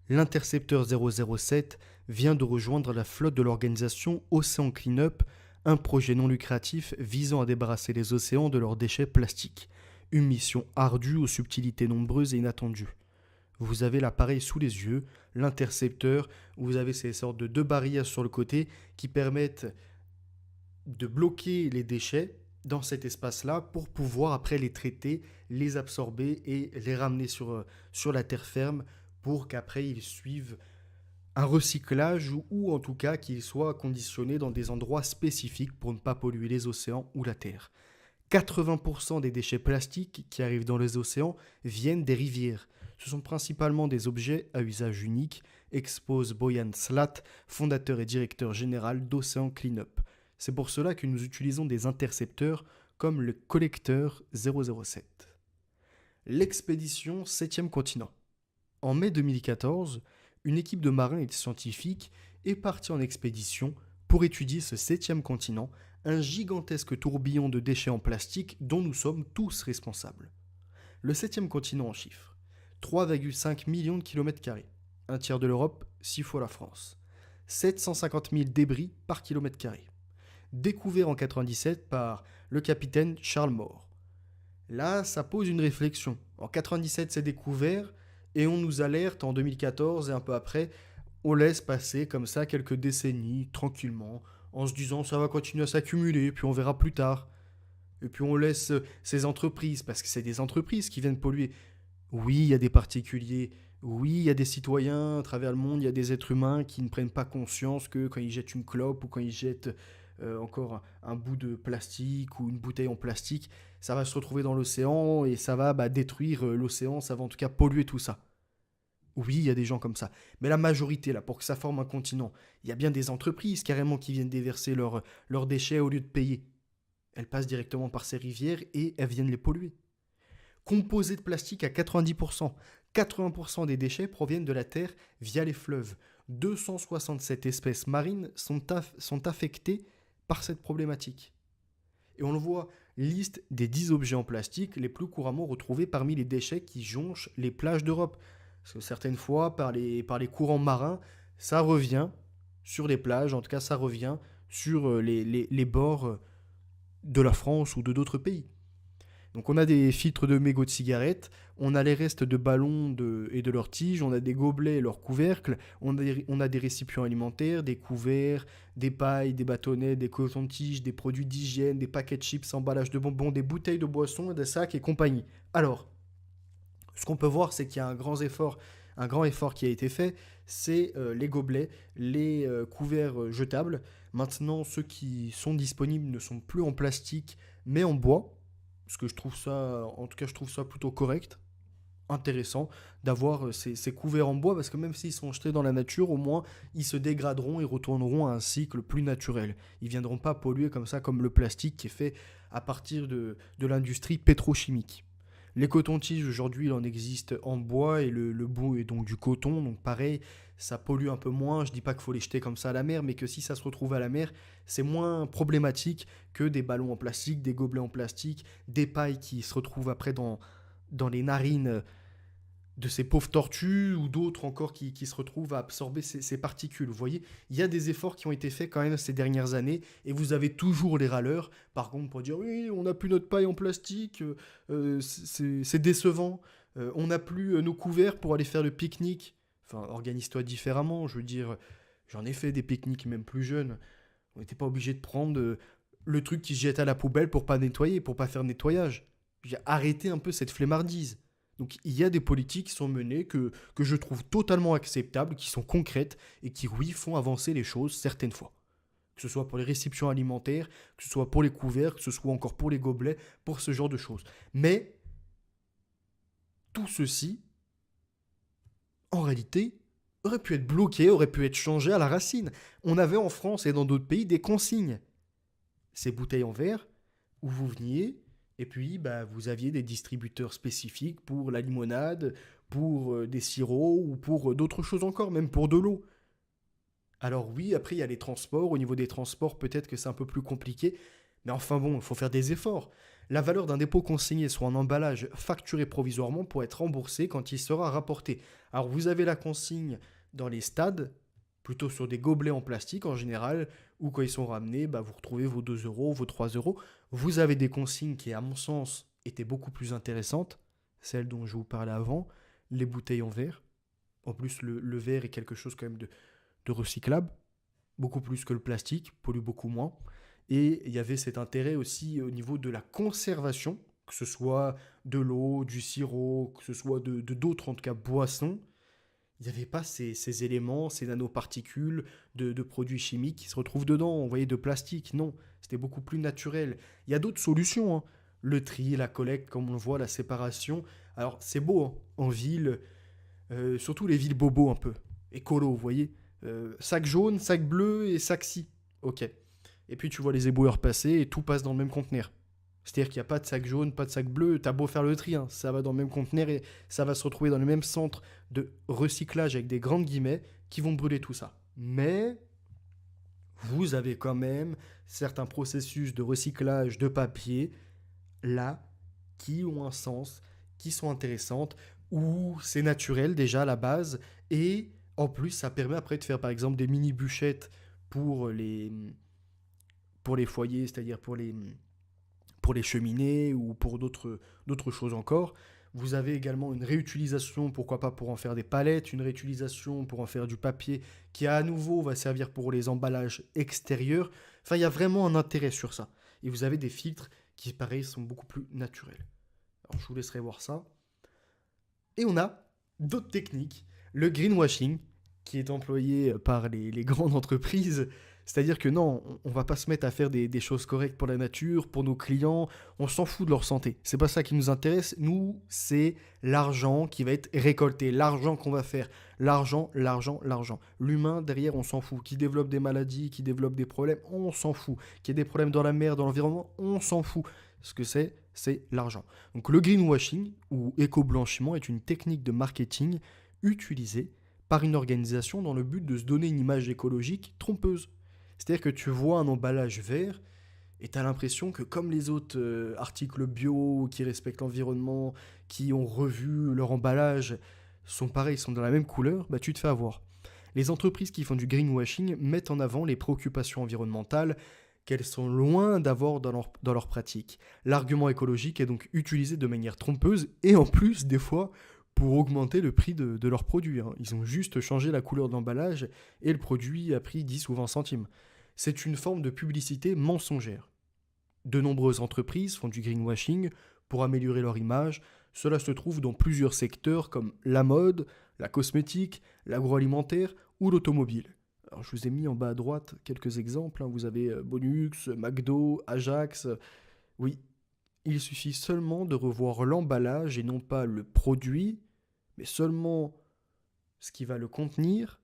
L'intercepteur 007 vient de rejoindre la flotte de l'organisation Ocean Cleanup, un projet non lucratif visant à débarrasser les océans de leurs déchets plastiques. Une mission ardue aux subtilités nombreuses et inattendues. Vous avez l'appareil sous les yeux, l'intercepteur, où vous avez ces sortes de 2 barrières sur le côté qui permettent de bloquer les déchets dans cet espace-là pour pouvoir après les traiter, les absorber et les ramener sur la terre ferme pour qu'après ils suivent un recyclage ou en tout cas qu'ils soient conditionnés dans des endroits spécifiques pour ne pas polluer les océans ou la terre. 80% des déchets plastiques qui arrivent dans les océans viennent des rivières. Ce sont principalement des objets à usage unique, expose Boyan Slat, fondateur et directeur général d'Ocean Cleanup. C'est pour cela que nous utilisons des intercepteurs comme le collecteur 007. L'expédition 7e continent. En mai 2014, une équipe de marins et de scientifiques est partie en expédition pour étudier ce 7e continent, un gigantesque tourbillon de déchets en plastique dont nous sommes tous responsables. Le 7e continent en chiffres, 3,5 millions de kilomètres carrés, un tiers de l'Europe, 6 fois la France, 750 000 débris par kilomètre carré. Découvert en 97 par le capitaine Charles Moore. Là, ça pose une réflexion. En 97, c'est découvert et on nous alerte en 2014 et un peu après, on laisse passer comme ça quelques décennies tranquillement en se disant ça va continuer à s'accumuler puis on verra plus tard. Et puis on laisse ces entreprises parce que c'est des entreprises qui viennent polluer. Oui, il y a des particuliers. Oui, il y a des citoyens à travers le monde, il y a des êtres humains qui ne prennent pas conscience que quand ils jettent une clope ou quand ils jettent encore un bout de plastique ou une bouteille en plastique, ça va se retrouver dans l'océan et ça va détruire l'océan, ça va en tout cas polluer tout ça. Oui, il y a des gens comme ça. Mais la majorité, là, pour que ça forme un continent, il y a bien des entreprises carrément qui viennent déverser leurs déchets au lieu de payer. Elles passent directement par ces rivières et elles viennent les polluer. Composé de plastique à 90%, 80% des déchets proviennent de la Terre via les fleuves. 267 espèces marines sont affectées par cette problématique. Et on le voit, liste des 10 objets en plastique les plus couramment retrouvés parmi les déchets qui jonchent les plages d'Europe. Parce que certaines fois, par les courants marins, ça revient sur les plages, en tout cas ça revient sur les bords de la France ou de d'autres pays. Donc on a des filtres de mégots de cigarettes, on a les restes de ballons et de leurs tiges, on a des gobelets et leurs couvercles, on a des récipients alimentaires, des couverts, des pailles, des bâtonnets, des cotons-tiges, des produits d'hygiène, des paquets de chips, emballages de bonbons, des bouteilles de boissons, des sacs et compagnie. Alors, ce qu'on peut voir, c'est qu'il y a un grand effort qui a été fait, c'est les gobelets, les couverts jetables. Maintenant, ceux qui sont disponibles ne sont plus en plastique, mais en bois. Parce que je trouve ça, en tout cas, je trouve ça plutôt correct, intéressant d'avoir ces couverts en bois, parce que même s'ils sont jetés dans la nature, au moins, ils se dégraderont et retourneront à un cycle plus naturel. Ils ne viendront pas polluer comme ça, comme le plastique qui est fait à partir de l'industrie pétrochimique. Les cotons-tiges, aujourd'hui, il en existe en bois et le bout est donc du coton. Donc pareil, ça pollue un peu moins. Je dis pas qu'il faut les jeter comme ça à la mer, mais que si ça se retrouve à la mer, c'est moins problématique que des ballons en plastique, des gobelets en plastique, des pailles qui se retrouvent après dans les narines de ces pauvres tortues ou d'autres encore qui se retrouvent à absorber ces particules. Vous voyez, il y a des efforts qui ont été faits quand même ces dernières années et vous avez toujours les râleurs, par contre, pour dire oui, on n'a plus notre paille en plastique, c'est décevant, on n'a plus nos couverts pour aller faire le pique-nique. Enfin, organise-toi différemment, je veux dire, j'en ai fait des pique-niques même plus jeunes. On n'était pas obligé de prendre le truc qui se jette à la poubelle pour pas nettoyer, pour pas faire nettoyage. J'ai arrêté un peu cette flemmardise. Donc il y a des politiques qui sont menées que je trouve totalement acceptables, qui sont concrètes et qui, oui, font avancer les choses certaines fois. Que ce soit pour les récipients alimentaires, que ce soit pour les couverts, que ce soit encore pour les gobelets, pour ce genre de choses. Mais tout ceci, en réalité, aurait pu être bloqué, aurait pu être changé à la racine. On avait en France et dans d'autres pays des consignes. Ces bouteilles en verre, où vous veniez, et puis bah, vous aviez des distributeurs spécifiques pour la limonade, pour des sirops ou pour d'autres choses encore, même pour de l'eau. Alors oui, après il y a les transports. Au niveau des transports, peut-être que c'est un peu plus compliqué. Mais enfin bon, il faut faire des efforts. La valeur d'un dépôt consigné soit un emballage facturé provisoirement pour être remboursé quand il sera rapporté. Alors vous avez la consigne dans les stades, plutôt sur des gobelets en plastique en général, ou quand ils sont ramenés, bah, vous retrouvez vos 2 euros, vos 3 euros. Vous avez des consignes qui, à mon sens, étaient beaucoup plus intéressantes, celles dont je vous parlais avant, les bouteilles en verre. En plus, le verre est quelque chose quand même de recyclable, beaucoup plus que le plastique, pollue beaucoup moins. Et il y avait cet intérêt aussi au niveau de la conservation, que ce soit de l'eau, du sirop, que ce soit de d'autres en tout cas boissons. Il n'y avait pas ces éléments, ces nanoparticules de produits chimiques qui se retrouvent dedans, on voyait de plastique. Non, c'était beaucoup plus naturel. Il y a d'autres solutions, hein. Le tri, la collecte, comme on le voit, la séparation. Alors c'est beau hein, en ville, surtout les villes bobos un peu, écolo, vous voyez. Sac jaune, sac bleu et sac ci. Ok. Et puis tu vois les éboueurs passer et tout passe dans le même conteneur. C'est-à-dire qu'il n'y a pas de sac jaune, pas de sac bleu, t'as beau faire le tri, hein, ça va dans le même conteneur et ça va se retrouver dans le même centre de recyclage avec des grandes guillemets qui vont brûler tout ça. Mais vous avez quand même certains processus de recyclage de papier là qui ont un sens, qui sont intéressantes, où c'est naturel déjà à la base et en plus ça permet après de faire par exemple des mini bûchettes pour les foyers, c'est-à-dire pour les cheminées ou pour d'autres choses encore. Vous avez également une réutilisation, pourquoi pas pour en faire des palettes, une réutilisation pour en faire du papier qui à nouveau va servir pour les emballages extérieurs. Enfin, il y a vraiment un intérêt sur ça. Et vous avez des filtres qui, pareil, sont beaucoup plus naturels. Alors, je vous laisserai voir ça. Et on a d'autres techniques. Le greenwashing, qui est employé par les grandes entreprises. C'est-à-dire que non, on va pas se mettre à faire des choses correctes pour la nature, pour nos clients, on s'en fout de leur santé. C'est pas ça qui nous intéresse. Nous, c'est l'argent qui va être récolté, l'argent qu'on va faire. L'argent, l'argent, l'argent. L'humain, derrière, on s'en fout. Qui développe des maladies, qui développe des problèmes, on s'en fout. Qu'il y ait des problèmes dans la mer, dans l'environnement, on s'en fout. ce que c'est l'argent. Donc le greenwashing ou éco-blanchiment est une technique de marketing utilisée par une organisation dans le but de se donner une image écologique trompeuse. C'est-à-dire que tu vois un emballage vert et tu as l'impression que comme les autres articles bio qui respectent l'environnement, qui ont revu leur emballage, sont pareils, sont dans la même couleur, bah tu te fais avoir. Les entreprises qui font du greenwashing mettent en avant les préoccupations environnementales qu'elles sont loin d'avoir dans leur pratique. L'argument écologique est donc utilisé de manière trompeuse et en plus, des fois, pour augmenter le prix de leurs produits. Ils ont juste changé la couleur de l'emballage et le produit a pris 10 ou 20 centimes. C'est une forme de publicité mensongère. De nombreuses entreprises font du greenwashing pour améliorer leur image. Cela se trouve dans plusieurs secteurs comme la mode, la cosmétique, l'agroalimentaire ou l'automobile. Alors, je vous ai mis en bas à droite quelques exemples. Vous avez Bonux, McDo, Ajax. Oui, il suffit seulement de revoir l'emballage et non pas le produit, mais seulement ce qui va le contenir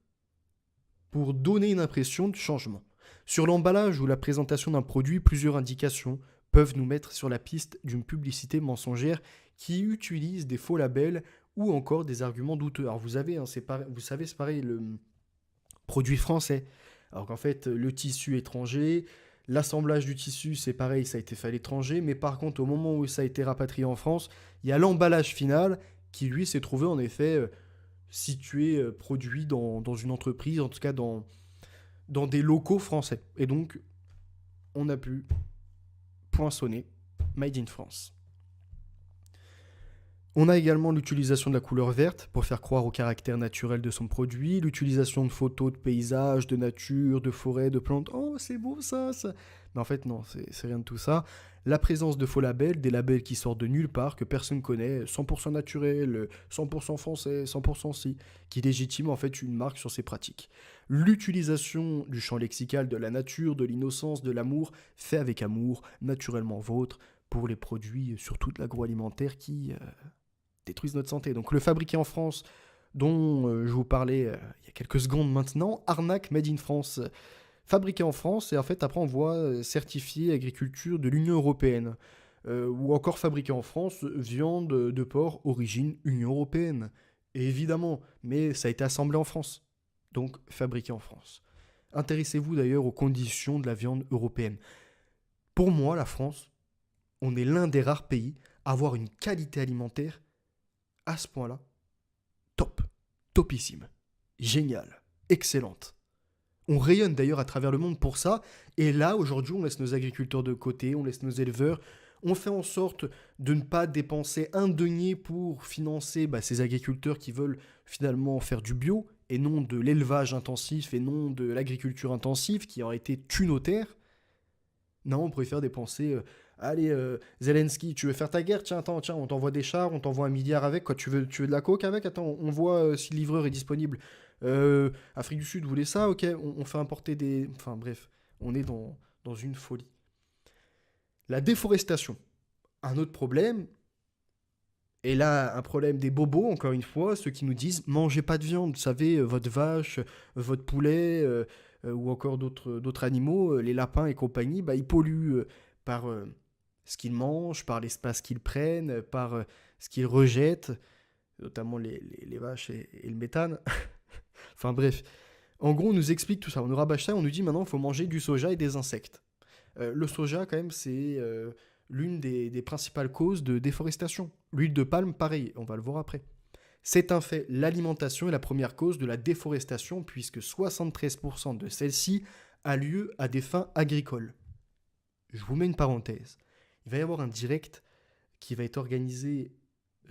pour donner une impression de changement. Sur l'emballage ou la présentation d'un produit, plusieurs indications peuvent nous mettre sur la piste d'une publicité mensongère qui utilise des faux labels ou encore des arguments douteux. Alors vous savez, c'est pareil, le produit français. Alors qu'en fait, le tissu étranger, l'assemblage du tissu, c'est pareil, ça a été fait à l'étranger, mais par contre, au moment où ça a été rapatrié en France, il y a l'emballage final qui, lui, s'est trouvé en effet situé, produit dans une entreprise, en tout cas dans des locaux français. Et donc, on a pu poinçonner Made in France. On a également l'utilisation de la couleur verte pour faire croire au caractère naturel de son produit, l'utilisation de photos de paysages, de nature, de forêts, de plantes. Oh, c'est beau ça. Mais en fait, non, c'est rien de tout ça. La présence de faux labels, des labels qui sortent de nulle part, que personne connaît, 100% naturel, 100% français, 100% si, qui légitime en fait une marque sur ses pratiques. L'utilisation du champ lexical de la nature, de l'innocence, de l'amour, fait avec amour, naturellement vôtre, pour les produits, surtout de l'agroalimentaire qui détruisent notre santé. Donc le fabriqué en France, dont je vous parlais il y a quelques secondes maintenant, arnaque Made in France. Fabriqué en France, et en fait après on voit certifié agriculture de l'Union Européenne. Ou encore fabriqué en France, viande de porc origine Union Européenne. Et évidemment, mais ça a été assemblé en France. Donc fabriqué en France. Intéressez-vous d'ailleurs aux conditions de la viande européenne. Pour moi, la France, on est l'un des rares pays à avoir une qualité alimentaire à ce point-là, top, topissime, génial, excellente. On rayonne d'ailleurs à travers le monde pour ça, et là, aujourd'hui, on laisse nos agriculteurs de côté, on laisse nos éleveurs, on fait en sorte de ne pas dépenser un denier pour financer ces agriculteurs qui veulent finalement faire du bio, et non de l'élevage intensif, et non de l'agriculture intensive qui aurait été tue nos terres. Non, on préfère dépenser... Allez, Zelensky, tu veux faire ta guerre? Tiens, attends, on t'envoie des chars, on t'envoie 1 milliard avec. Quoi, tu veux de la coke avec? Attends, on voit si le livreur est disponible. Afrique du Sud, vous voulez ça? Ok, on fait importer des... Enfin bref, on est dans une folie. La déforestation, un autre problème. Et là, un problème des bobos, encore une fois, ceux qui nous disent « Mangez pas de viande, vous savez, votre vache, votre poulet, ou encore d'autres animaux, les lapins et compagnie, ils polluent par ce qu'ils mangent, par l'espace qu'ils prennent, par ce qu'ils rejettent, notamment les vaches et le méthane. » Enfin bref, en gros, on nous explique tout ça, on nous rabâche ça, on nous dit maintenant il faut manger du soja et des insectes. Le soja, quand même, c'est l'une des principales causes de déforestation. L'huile de palme, pareil, on va le voir après. C'est un fait, l'alimentation est la première cause de la déforestation puisque 73% de celle-ci a lieu à des fins agricoles. Je vous mets une parenthèse. Il va y avoir un direct qui va être organisé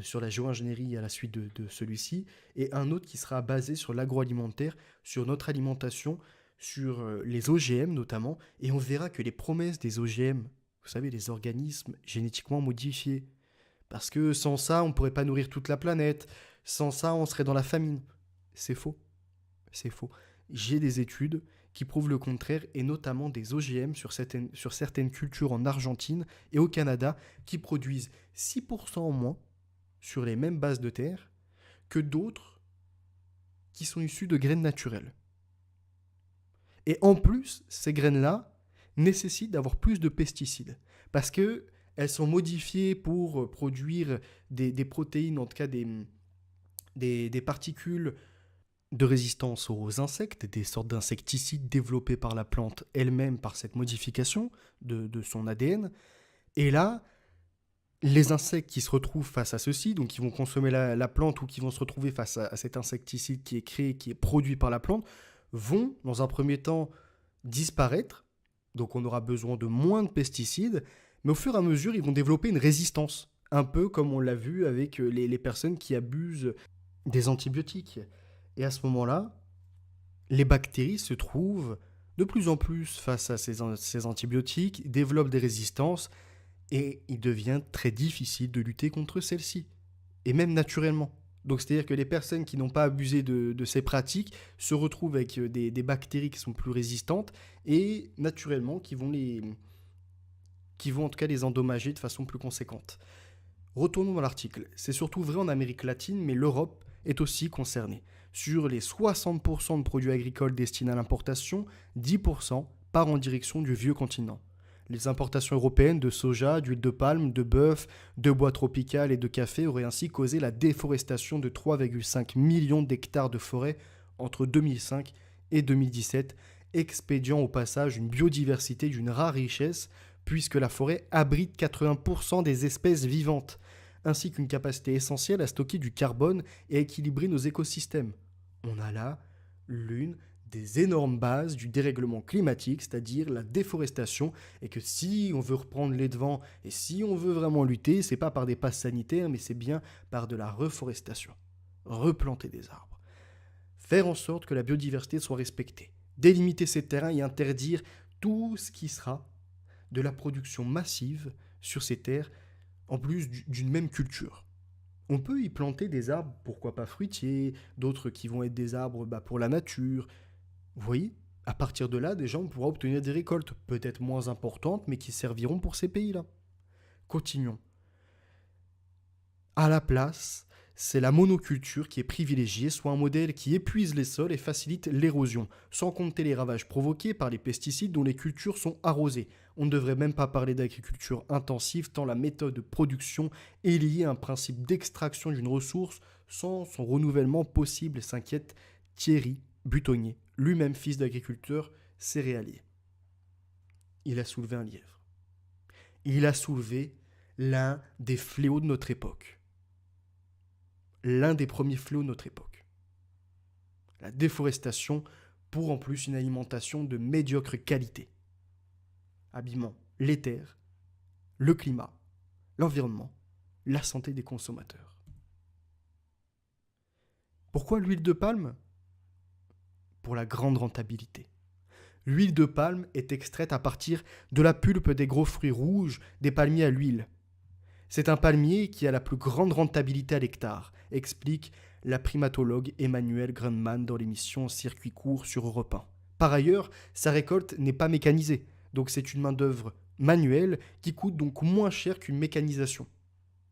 sur la géo-ingénierie à la suite de celui-ci, et un autre qui sera basé sur l'agroalimentaire, sur notre alimentation, sur les OGM notamment, et on verra que les promesses des OGM, vous savez, les organismes génétiquement modifiés, parce que sans ça, on ne pourrait pas nourrir toute la planète, sans ça, on serait dans la famine. C'est faux. C'est faux. J'ai des études qui prouvent le contraire, et notamment des OGM sur certaines cultures en Argentine et au Canada, qui produisent 6% en moins sur les mêmes bases de terre que d'autres qui sont issues de graines naturelles. Et en plus, ces graines-là nécessitent d'avoir plus de pesticides, parce que Elles sont modifiées pour produire des protéines, en tout cas des particules de résistance aux insectes, des sortes d'insecticides développés par la plante elle-même par cette modification de son ADN. Et là, les insectes qui se retrouvent face à ceci, donc qui vont consommer la plante ou qui vont se retrouver face à cet insecticide qui est créé, qui est produit par la plante, vont, dans un premier temps, disparaître. Donc on aura besoin de moins de pesticides, mais au fur et à mesure, ils vont développer une résistance. Un peu comme on l'a vu avec les personnes qui abusent des antibiotiques. Et à ce moment-là, les bactéries se trouvent de plus en plus face à ces antibiotiques, développent des résistances, et il devient très difficile de lutter contre celles-ci, et même naturellement. Donc c'est-à-dire que les personnes qui n'ont pas abusé de ces pratiques se retrouvent avec des bactéries qui sont plus résistantes, et naturellement qui vont en tout cas les endommager de façon plus conséquente. Retournons dans l'article. C'est surtout vrai en Amérique latine, mais l'Europe est aussi concernée. Sur les 60% de produits agricoles destinés à l'importation, 10% partent en direction du vieux continent. Les importations européennes de soja, d'huile de palme, de bœuf, de bois tropical et de café auraient ainsi causé la déforestation de 3,5 millions d'hectares de forêt entre 2005 et 2017, expédiant au passage une biodiversité d'une rare richesse, puisque la forêt abrite 80% des espèces vivantes, ainsi qu'une capacité essentielle à stocker du carbone et à équilibrer nos écosystèmes. On a là l'une des énormes bases du dérèglement climatique, c'est-à-dire la déforestation, et que si on veut reprendre les devants et si on veut vraiment lutter, c'est pas par des passes sanitaires, mais c'est bien par de la reforestation. Replanter des arbres. Faire en sorte que la biodiversité soit respectée. Délimiter ces terrains et interdire tout ce qui sera de la production massive sur ces terres, en plus d'une même culture. On peut y planter des arbres, pourquoi pas fruitiers, d'autres qui vont être des arbres pour la nature. Vous voyez, à partir de là, déjà, on pourra obtenir des récoltes, peut-être moins importantes, mais qui serviront pour ces pays-là. Continuons. À la place, c'est la monoculture qui est privilégiée, soit un modèle qui épuise les sols et facilite l'érosion, sans compter les ravages provoqués par les pesticides dont les cultures sont arrosées. On ne devrait même pas parler d'agriculture intensive tant la méthode de production est liée à un principe d'extraction d'une ressource sans son renouvellement possible, s'inquiète Thierry Butonnier, lui-même fils d'agriculteur céréalier. Il a soulevé un lièvre. Il a soulevé l'un des fléaux de notre époque. L'un des premiers fléaux de notre époque. La déforestation pour en plus une alimentation de médiocre qualité. Abîmant les terres, le climat, l'environnement, la santé des consommateurs. Pourquoi l'huile de palme ? Pour la grande rentabilité. L'huile de palme est extraite à partir de la pulpe des gros fruits rouges des palmiers à l'huile. C'est un palmier qui a la plus grande rentabilité à l'hectare, explique la primatologue Emmanuelle Grundmann dans l'émission Circuit court sur Europe 1. Par ailleurs, sa récolte n'est pas mécanisée, donc c'est une main-d'œuvre manuelle qui coûte donc moins cher qu'une mécanisation.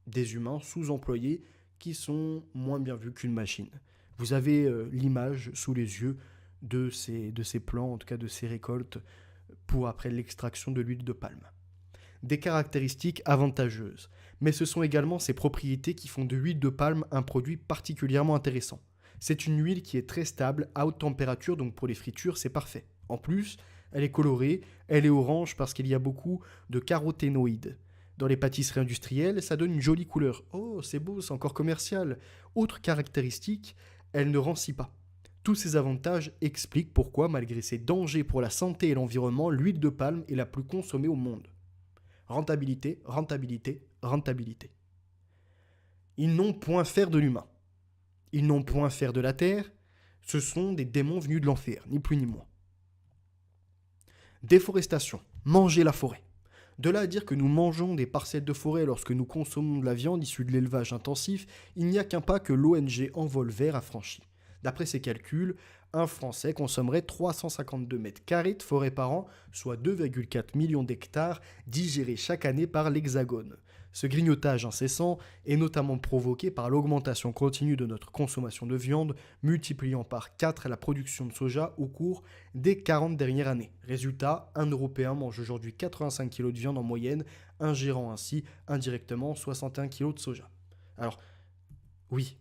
Des humains sous-employés qui sont moins bien vus qu'une machine. Vous avez l'image sous les yeux de ces plants, en tout cas de ces récoltes, pour après l'extraction de l'huile de palme. Des caractéristiques avantageuses, mais ce sont également ses propriétés qui font de l'huile de palme un produit particulièrement intéressant. C'est une huile qui est très stable, à haute température, donc pour les fritures, c'est parfait. En plus, elle est colorée, elle est orange parce qu'il y a beaucoup de caroténoïdes. Dans les pâtisseries industrielles, ça donne une jolie couleur. Oh, c'est beau, c'est encore commercial. Autre caractéristique, elle ne rancit pas. Tous ces avantages expliquent pourquoi, malgré ses dangers pour la santé et l'environnement, l'huile de palme est la plus consommée au monde. Rentabilité, rentabilité, rentabilité. Ils n'ont point faire de l'humain. Ils n'ont point faire de la terre. Ce sont des démons venus de l'enfer, ni plus ni moins. Déforestation, manger la forêt. De là à dire que nous mangeons des parcelles de forêt lorsque nous consommons de la viande issue de l'élevage intensif, il n'y a qu'un pas que l'ONG Envol Vert a franchi. D'après ses calculs, Un Français consommerait 352 mètres carrés de forêt par an, soit 2,4 millions d'hectares digérés chaque année par l'Hexagone. Ce grignotage incessant est notamment provoqué par l'augmentation continue de notre consommation de viande, multipliant par 4 la production de soja au cours des 40 dernières années. Résultat, un Européen mange aujourd'hui 85 kg de viande en moyenne, ingérant ainsi indirectement 61 kg de soja. Alors, oui,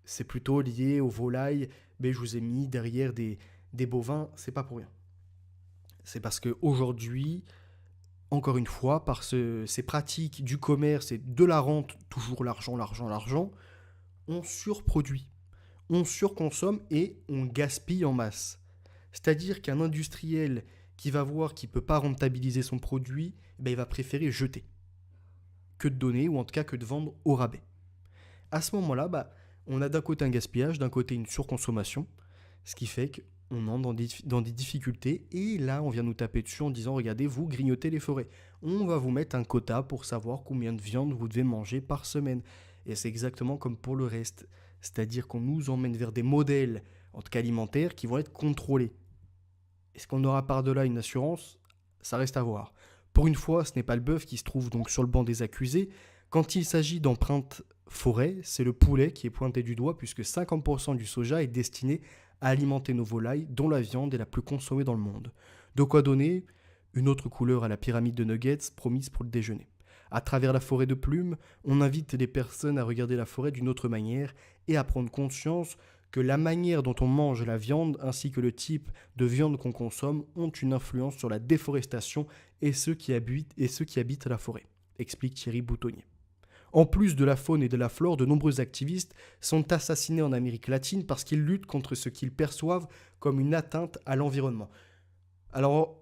c'est plutôt lié aux volailles, mais je vous ai mis derrière des bovins, c'est pas pour rien. C'est parce qu'aujourd'hui, encore une fois, par ces pratiques du commerce et de la rente, toujours l'argent, l'argent, l'argent, on surproduit, on surconsomme et on gaspille en masse. C'est-à-dire qu'un industriel qui va voir qu'il ne peut pas rentabiliser son produit, il va préférer jeter que de donner, ou en tout cas que de vendre au rabais. À ce moment-là, on a d'un côté un gaspillage, d'un côté une surconsommation, ce qui fait qu'on entre dans des difficultés, et là on vient nous taper dessus en disant regardez, vous grignotez les forêts. On va vous mettre un quota pour savoir combien de viande vous devez manger par semaine. Et c'est exactement comme pour le reste. C'est-à-dire qu'on nous emmène vers des modèles, en tout cas alimentaires, qui vont être contrôlés. Est-ce qu'on aura par-delà une assurance? Ça reste à voir. Pour une fois, ce n'est pas le bœuf qui se trouve donc sur le banc des accusés. Quand il s'agit d'empreintes forêt, c'est le poulet qui est pointé du doigt puisque 50% du soja est destiné à alimenter nos volailles dont la viande est la plus consommée dans le monde. De quoi donner une autre couleur à la pyramide de nuggets promise pour le déjeuner. À travers la forêt de plumes, on invite les personnes à regarder la forêt d'une autre manière et à prendre conscience que la manière dont on mange la viande ainsi que le type de viande qu'on consomme ont une influence sur la déforestation et ceux qui habitent la forêt, explique Thierry Boutonnier. En plus de la faune et de la flore, de nombreux activistes sont assassinés en Amérique latine parce qu'ils luttent contre ce qu'ils perçoivent comme une atteinte à l'environnement. Alors,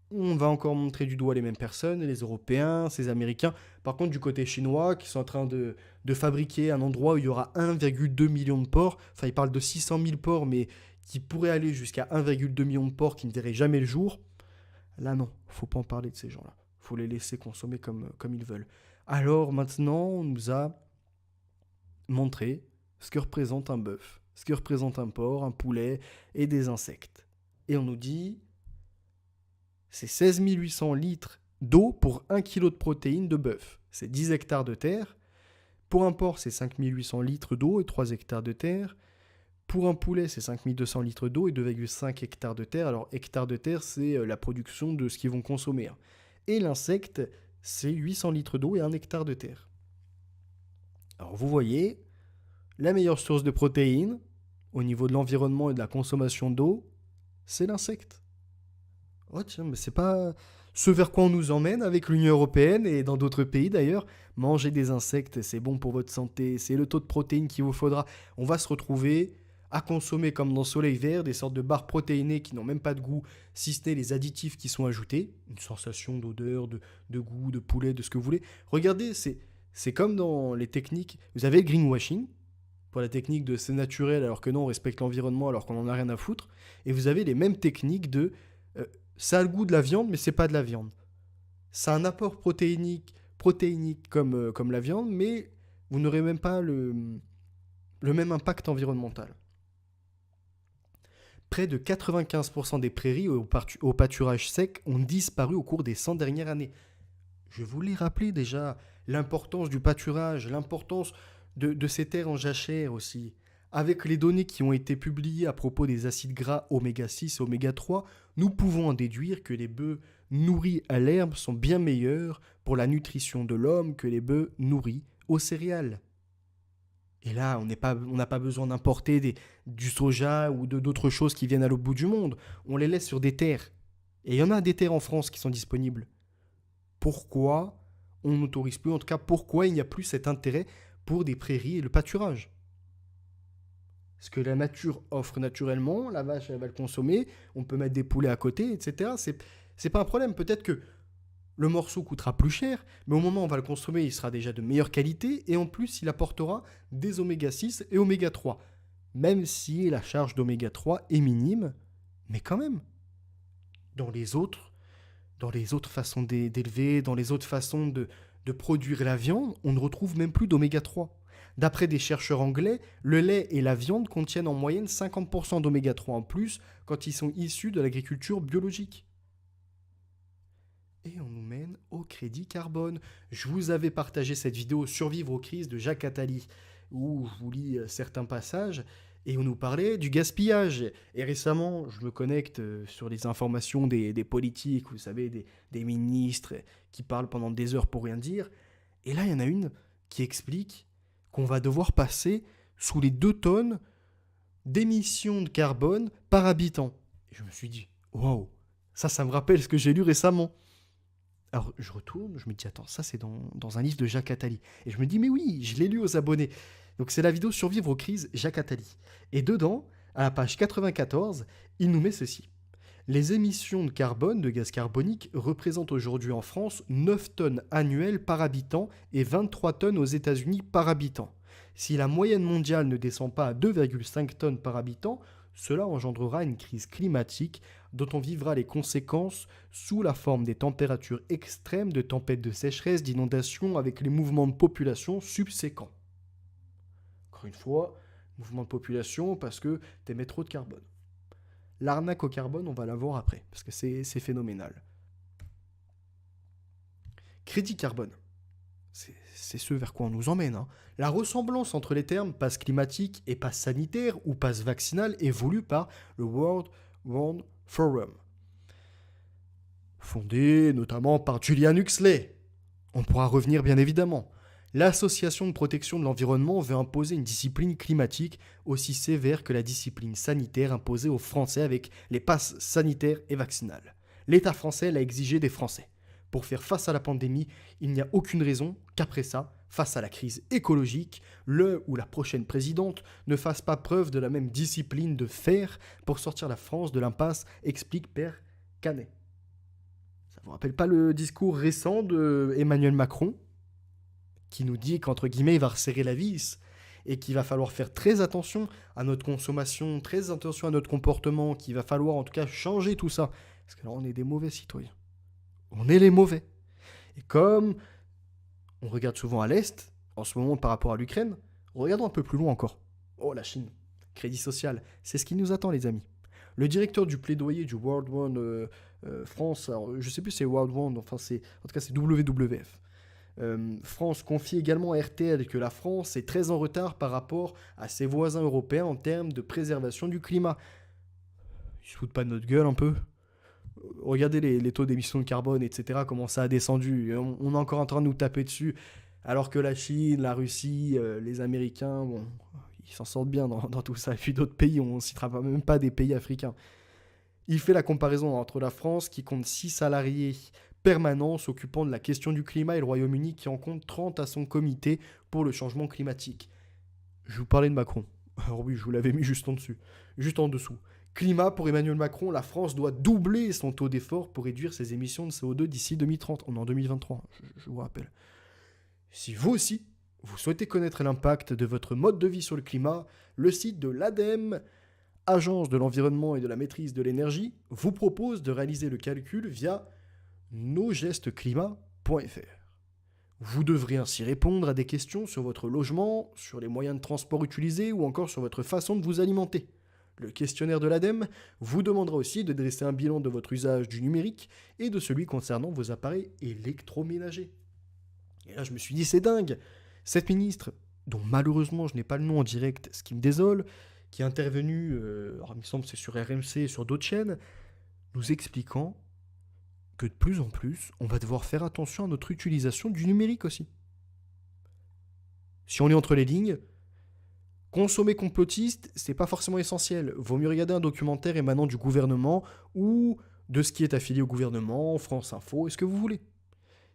on va encore montrer du doigt les mêmes personnes, les Européens, ces Américains. Par contre, du côté chinois, qui sont en train de fabriquer un endroit où il y aura 1,2 million de porcs, enfin ils parlent de 600 000 porcs, mais qui pourraient aller jusqu'à 1,2 million de porcs qui ne verraient jamais le jour. Là non, faut pas en parler de ces gens-là. Faut les laisser consommer comme ils veulent. Alors maintenant, on nous a montré ce que représente un bœuf, ce que représente un porc, un poulet et des insectes. Et on nous dit, c'est 16 800 litres d'eau pour 1 kg de protéines de bœuf. C'est 10 hectares de terre. Pour un porc, c'est 5 800 litres d'eau et 3 hectares de terre. Pour un poulet, c'est 5 200 litres d'eau et 2,5 hectares de terre. Alors, hectares de terre, c'est la production de ce qu'ils vont consommer. Et l'insecte, c'est 800 litres d'eau et 1 hectare de terre. Alors vous voyez, la meilleure source de protéines, au niveau de l'environnement et de la consommation d'eau, c'est l'insecte. Oh tiens, mais c'est pas ce vers quoi on nous emmène avec l'Union Européenne et dans d'autres pays d'ailleurs. Manger des insectes, c'est bon pour votre santé, c'est le taux de protéines qu'il vous faudra. On va se retrouver à consommer comme dans Soleil Vert des sortes de barres protéinées qui n'ont même pas de goût, si ce n'est les additifs qui sont ajoutés, une sensation d'odeur, de goût, de poulet, de ce que vous voulez. Regardez, c'est comme dans les techniques, vous avez le greenwashing, pour la technique de c'est naturel alors que non, on respecte l'environnement alors qu'on n'en a rien à foutre, et vous avez les mêmes techniques de ça a le goût de la viande mais c'est pas de la viande. Ça a un apport protéinique comme la viande, mais vous n'aurez même pas le même impact environnemental. Près de 95% des prairies au pâturage sec ont disparu au cours des 100 dernières années. Je vous l'ai rappelé déjà, l'importance du pâturage, l'importance de ces terres en jachère aussi. Avec les données qui ont été publiées à propos des acides gras oméga 6 et oméga 3, nous pouvons en déduire que les bœufs nourris à l'herbe sont bien meilleurs pour la nutrition de l'homme que les bœufs nourris aux céréales. Et là, on n'a pas besoin d'importer du soja ou d'autres choses qui viennent à l'autre bout du monde. On les laisse sur des terres. Et il y en a des terres en France qui sont disponibles. Pourquoi on n'autorise plus, en tout cas pourquoi il n'y a plus cet intérêt pour des prairies et le pâturage? Ce que la nature offre naturellement, la vache elle va le consommer, on peut mettre des poulets à côté, etc. C'est pas un problème. Peut-être que le morceau coûtera plus cher, mais au moment où on va le consommer, il sera déjà de meilleure qualité et en plus, il apportera des oméga 6 et oméga 3. Même si la charge d'oméga 3 est minime, mais quand même. Dans les autres façons d'élever, dans les autres façons de produire la viande, on ne retrouve même plus d'oméga 3. D'après des chercheurs anglais, le lait et la viande contiennent en moyenne 50% d'oméga 3 en plus quand ils sont issus de l'agriculture biologique. Et on nous mène au crédit carbone. Je vous avais partagé cette vidéo Survivre aux crises de Jacques Attali, où je vous lis certains passages, et on nous parlait du gaspillage. Et récemment, je me connecte sur les informations des politiques, vous savez, des ministres qui parlent pendant des heures pour rien dire. Et là, il y en a une qui explique qu'on va devoir passer sous les 2 tonnes d'émissions de carbone par habitant. Et je me suis dit, waouh, ça me rappelle ce que j'ai lu récemment. Alors je retourne, je me dis, attends, ça c'est dans un livre de Jacques Attali. Et je me dis, mais oui, je l'ai lu aux abonnés. Donc c'est la vidéo Survivre aux crises Jacques Attali. Et dedans, à la page 94, il nous met ceci. Les émissions de carbone, de gaz carbonique, représentent aujourd'hui en France 9 tonnes annuelles par habitant et 23 tonnes aux États-Unis par habitant. Si la moyenne mondiale ne descend pas à 2,5 tonnes par habitant, cela engendrera une crise climatique dont on vivra les conséquences sous la forme des températures extrêmes, de tempêtes de sécheresse, d'inondations avec les mouvements de population subséquents. Encore une fois, mouvement de population parce que t'émets trop de carbone. L'arnaque au carbone, on va la voir après, parce que c'est phénoménal. Crédit carbone. C'est ce vers quoi on nous emmène. La ressemblance entre les termes passe climatique et passe sanitaire ou passe vaccinal est voulue par le World World Forum, fondé notamment par Julian Huxley. On pourra revenir bien évidemment. L'Association de protection de l'environnement veut imposer une discipline climatique aussi sévère que la discipline sanitaire imposée aux Français avec les passes sanitaires et vaccinales. L'État français l'a exigé des Français. Pour faire face à la pandémie, il n'y a aucune raison qu'après ça, face à la crise écologique, le ou la prochaine présidente ne fasse pas preuve de la même discipline de fer pour sortir la France de l'impasse, explique Père Canet. Ça vous rappelle pas le discours récent de Emmanuel Macron qui nous dit qu'entre guillemets il va resserrer la vis et qu'il va falloir faire très attention à notre consommation, très attention à notre comportement, qu'il va falloir en tout cas changer tout ça, parce que là on est des mauvais citoyens. On est les mauvais. Et comme on regarde souvent à l'Est, en ce moment par rapport à l'Ukraine, regardons un peu plus loin encore. Oh, la Chine, crédit social, c'est ce qui nous attend les amis. Le directeur du plaidoyer du World One France, alors, je sais plus si c'est World One, enfin en tout cas c'est WWF. France confie également à RTL que la France est très en retard par rapport à ses voisins européens en termes de préservation du climat. Ils se foutent pas de notre gueule un peu ? Regardez les taux d'émissions de carbone, etc., comment ça a descendu. On est encore en train de nous taper dessus, alors que la Chine, la Russie, les Américains, bon, ils s'en sortent bien dans tout ça. Et puis d'autres pays, on ne citera même pas des pays africains. Il fait la comparaison entre la France, qui compte 6 salariés permanents s'occupant de la question du climat, et le Royaume-Uni, qui en compte 30 à son comité pour le changement climatique. Je vous parlais de Macron. Alors oui, je vous l'avais mis juste en dessous. Climat, pour Emmanuel Macron, la France doit doubler son taux d'effort pour réduire ses émissions de CO2 d'ici 2030. On est en 2023, je vous rappelle. Si vous aussi, vous souhaitez connaître l'impact de votre mode de vie sur le climat, le site de l'ADEME, Agence de l'environnement et de la maîtrise de l'énergie, vous propose de réaliser le calcul via nosgestesclimat.fr. Vous devrez ainsi répondre à des questions sur votre logement, sur les moyens de transport utilisés ou encore sur votre façon de vous alimenter. Le questionnaire de l'ADEME vous demandera aussi de dresser un bilan de votre usage du numérique et de celui concernant vos appareils électroménagers. Et là, je me suis dit, c'est dingue. Cette ministre, dont malheureusement je n'ai pas le nom en direct, ce qui me désole, qui est intervenue, alors il me semble que c'est sur RMC et sur d'autres chaînes, nous expliquant que de plus en plus, on va devoir faire attention à notre utilisation du numérique aussi. Si on est entre les lignes, consommer complotiste, c'est pas forcément essentiel. Vaut mieux regarder un documentaire émanant du gouvernement ou de ce qui est affilié au gouvernement, France Info, est ce que vous voulez.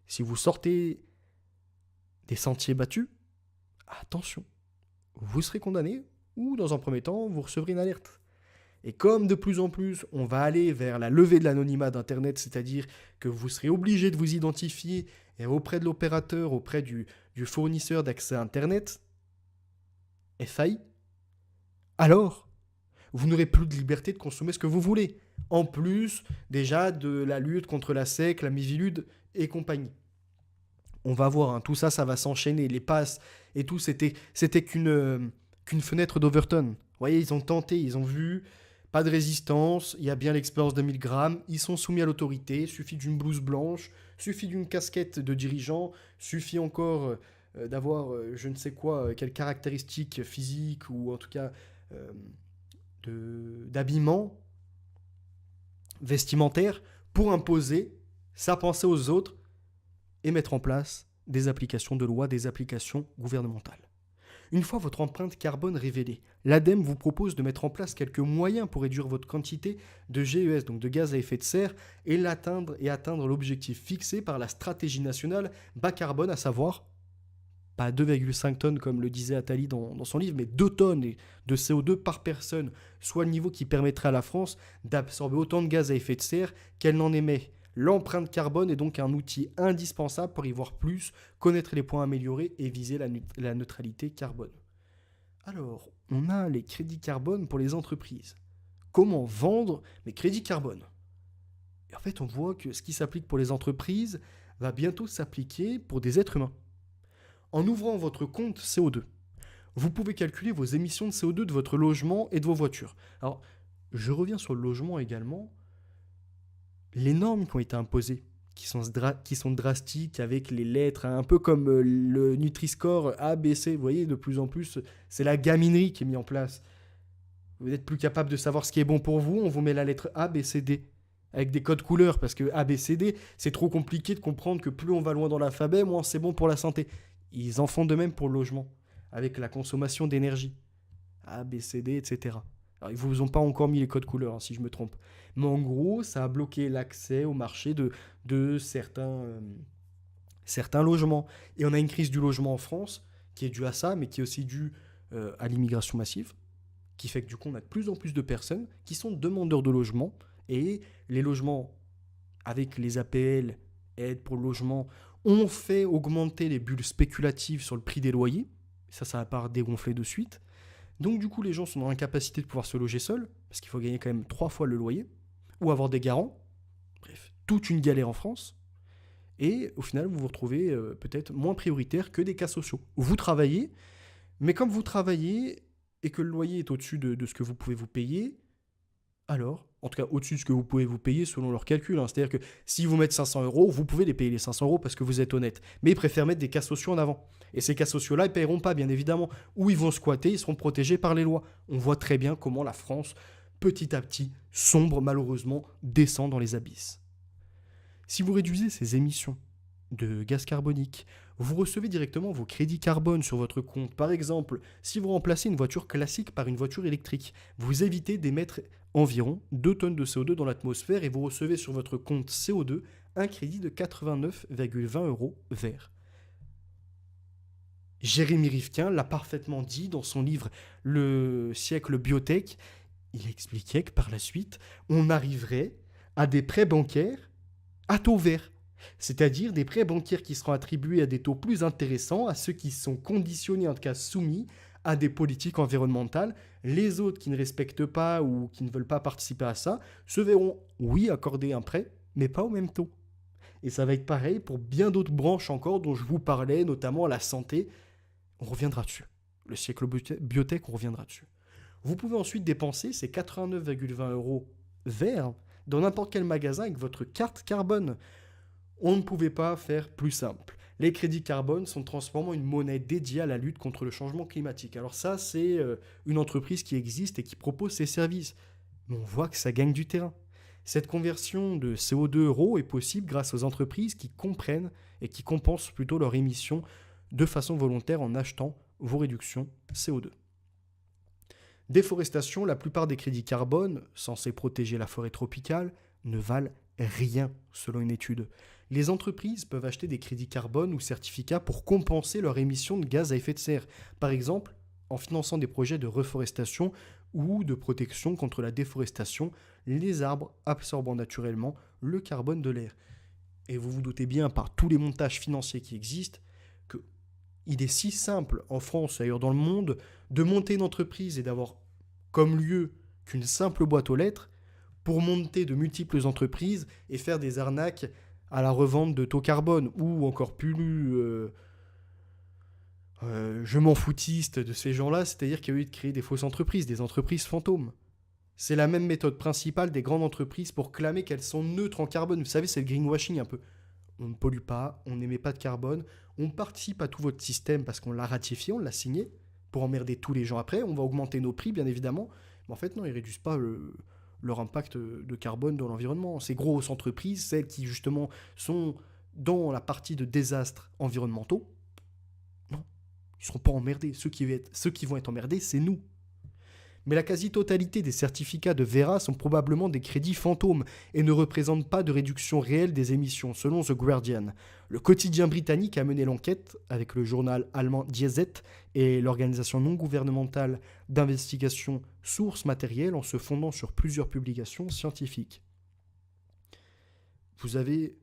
Si vous sortez des sentiers battus, attention, vous serez condamné ou dans un premier temps, vous recevrez une alerte. Et comme de plus en plus, on va aller vers la levée de l'anonymat d'Internet, c'est-à-dire que vous serez obligé de vous identifier auprès de l'opérateur, auprès du fournisseur d'accès à Internet, FAI, alors vous n'aurez plus de liberté de consommer ce que vous voulez. En plus, déjà, de la lutte contre la SEC, la Miviludes et compagnie. On va voir, hein, tout ça, ça va s'enchaîner. Les passes et tout, c'était qu'une fenêtre d'Overton. Vous voyez, ils ont tenté, ils ont vu, pas de résistance, il y a bien l'expérience de 1000 grammes, ils sont soumis à l'autorité, suffit d'une blouse blanche, suffit d'une casquette de dirigeant, suffit encore d'avoir je ne sais quoi, quelles caractéristiques physiques ou en tout cas euh, d'habillement vestimentaire pour imposer sa pensée aux autres et mettre en place des applications de loi, des applications gouvernementales. Une fois votre empreinte carbone révélée, l'ADEME vous propose de mettre en place quelques moyens pour réduire votre quantité de GES, donc de gaz à effet de serre, et atteindre l'objectif fixé par la stratégie nationale bas carbone, à savoir pas 2,5 tonnes comme le disait Attali dans son livre, mais 2 tonnes de CO2 par personne, soit le niveau qui permettrait à la France d'absorber autant de gaz à effet de serre qu'elle n'en émet. L'empreinte carbone est donc un outil indispensable pour y voir plus, connaître les points améliorés et viser la neutralité carbone. Alors, on a les crédits carbone pour les entreprises. Comment vendre mes crédits carbone? Et en fait, on voit que ce qui s'applique pour les entreprises va bientôt s'appliquer pour des êtres humains. En ouvrant votre compte CO2, vous pouvez calculer vos émissions de CO2 de votre logement et de vos voitures. Alors, je reviens sur le logement également. Les normes qui ont été imposées, qui sont drastiques avec les lettres, hein, un peu comme le Nutri-Score A, B, C, vous voyez, de plus en plus, c'est la gaminerie qui est mise en place. Vous n'êtes plus capable de savoir ce qui est bon pour vous, on vous met la lettre A, B, C, D, avec des codes couleurs, parce que A, B, C, D, c'est trop compliqué de comprendre que plus on va loin dans l'alphabet, moins c'est bon pour la santé. Ils en font de même pour le logement, avec la consommation d'énergie. A, B, C, D, etc. Alors, ils ne vous ont pas encore mis les codes couleurs, hein, si je me trompe. Mais en gros, ça a bloqué l'accès au marché de certains logements. Et on a une crise du logement en France qui est due à ça, mais qui est aussi due à l'immigration massive, qui fait que du coup, on a de plus en plus de personnes qui sont demandeurs de logement. Et les logements, avec les APL, aides pour le logement, ont fait augmenter les bulles spéculatives sur le prix des loyers. Ça va pas dégonfler de suite. Donc du coup, les gens sont dans l'incapacité de pouvoir se loger seuls, parce qu'il faut gagner quand même 3 fois le loyer, ou avoir des garants. Bref, toute une galère en France. Et au final, vous vous retrouvez peut-être moins prioritaire que des cas sociaux. Vous travaillez, mais comme vous travaillez et que le loyer est au-dessus de ce que vous pouvez vous payer, alors, en tout cas au-dessus de ce que vous pouvez vous payer selon leurs calculs, hein. C'est-à-dire que si vous mettez 500 euros, vous pouvez les payer les 500 euros parce que vous êtes honnête. Mais ils préfèrent mettre des cas sociaux en avant. Et ces cas sociaux-là, ils ne paieront pas, bien évidemment. Ou ils vont squatter, ils seront protégés par les lois. On voit très bien comment la France, petit à petit, sombre malheureusement, descend dans les abysses. Si vous réduisez ces émissions de gaz carbonique, vous recevez directement vos crédits carbone sur votre compte. Par exemple, si vous remplacez une voiture classique par une voiture électrique, vous évitez d'émettre environ 2 tonnes de CO2 dans l'atmosphère et vous recevez sur votre compte CO2 un crédit de 89,20 € vert. Jérémy Rifkin l'a parfaitement dit dans son livre Le siècle biotech. Il expliquait que par la suite, on arriverait à des prêts bancaires à taux vert. C'est-à-dire des prêts bancaires qui seront attribués à des taux plus intéressants à ceux qui sont conditionnés, en tout cas soumis, à des politiques environnementales. Les autres qui ne respectent pas ou qui ne veulent pas participer à ça se verront, oui, accorder un prêt, mais pas au même taux. Et ça va être pareil pour bien d'autres branches encore dont je vous parlais, notamment la santé. On reviendra dessus. Le siècle biotech, on reviendra dessus. Vous pouvez ensuite dépenser ces 89,20 € verts dans n'importe quel magasin avec votre carte carbone. On ne pouvait pas faire plus simple. Les crédits carbone sont transformés en une monnaie dédiée à la lutte contre le changement climatique. Alors ça, c'est une entreprise qui existe et qui propose ses services. Mais on voit que ça gagne du terrain. Cette conversion de CO2 euros est possible grâce aux entreprises qui comprennent et qui compensent plutôt leurs émissions de façon volontaire en achetant vos réductions CO2. Déforestation, la plupart des crédits carbone, censés protéger la forêt tropicale, ne valent rien selon une étude. Les entreprises peuvent acheter des crédits carbone ou certificats pour compenser leurs émissions de gaz à effet de serre. Par exemple, en finançant des projets de reforestation ou de protection contre la déforestation, les arbres absorbant naturellement le carbone de l'air. Et vous vous doutez bien, par tous les montages financiers qui existent, qu'il est si simple en France et ailleurs dans le monde de monter une entreprise et d'avoir comme lieu qu'une simple boîte aux lettres pour monter de multiples entreprises et faire des arnaques à la revente de taux carbone, ou encore plus je m'en foutiste de ces gens-là, c'est-à-dire qu'il y a eu de créer des fausses entreprises, des entreprises fantômes. C'est la même méthode principale des grandes entreprises pour clamer qu'elles sont neutres en carbone. Vous savez, c'est le greenwashing un peu. On ne pollue pas, on n'émet pas de carbone, on participe à tout votre système parce qu'on l'a ratifié, on l'a signé, pour emmerder tous les gens après, on va augmenter nos prix bien évidemment, mais en fait non, ils réduisent pas leur impact de carbone dans l'environnement. Ces grosses entreprises, celles qui justement sont dans la partie de désastres environnementaux, non, ils ne seront pas emmerdés. Ceux qui vont être emmerdés, c'est nous. Mais la quasi-totalité des certificats de Verra sont probablement des crédits fantômes et ne représentent pas de réduction réelle des émissions, selon The Guardian. Le quotidien britannique a mené l'enquête avec le journal allemand Die Zeit et l'organisation non gouvernementale d'investigation Source Matérielle en se fondant sur plusieurs publications scientifiques. Vous avez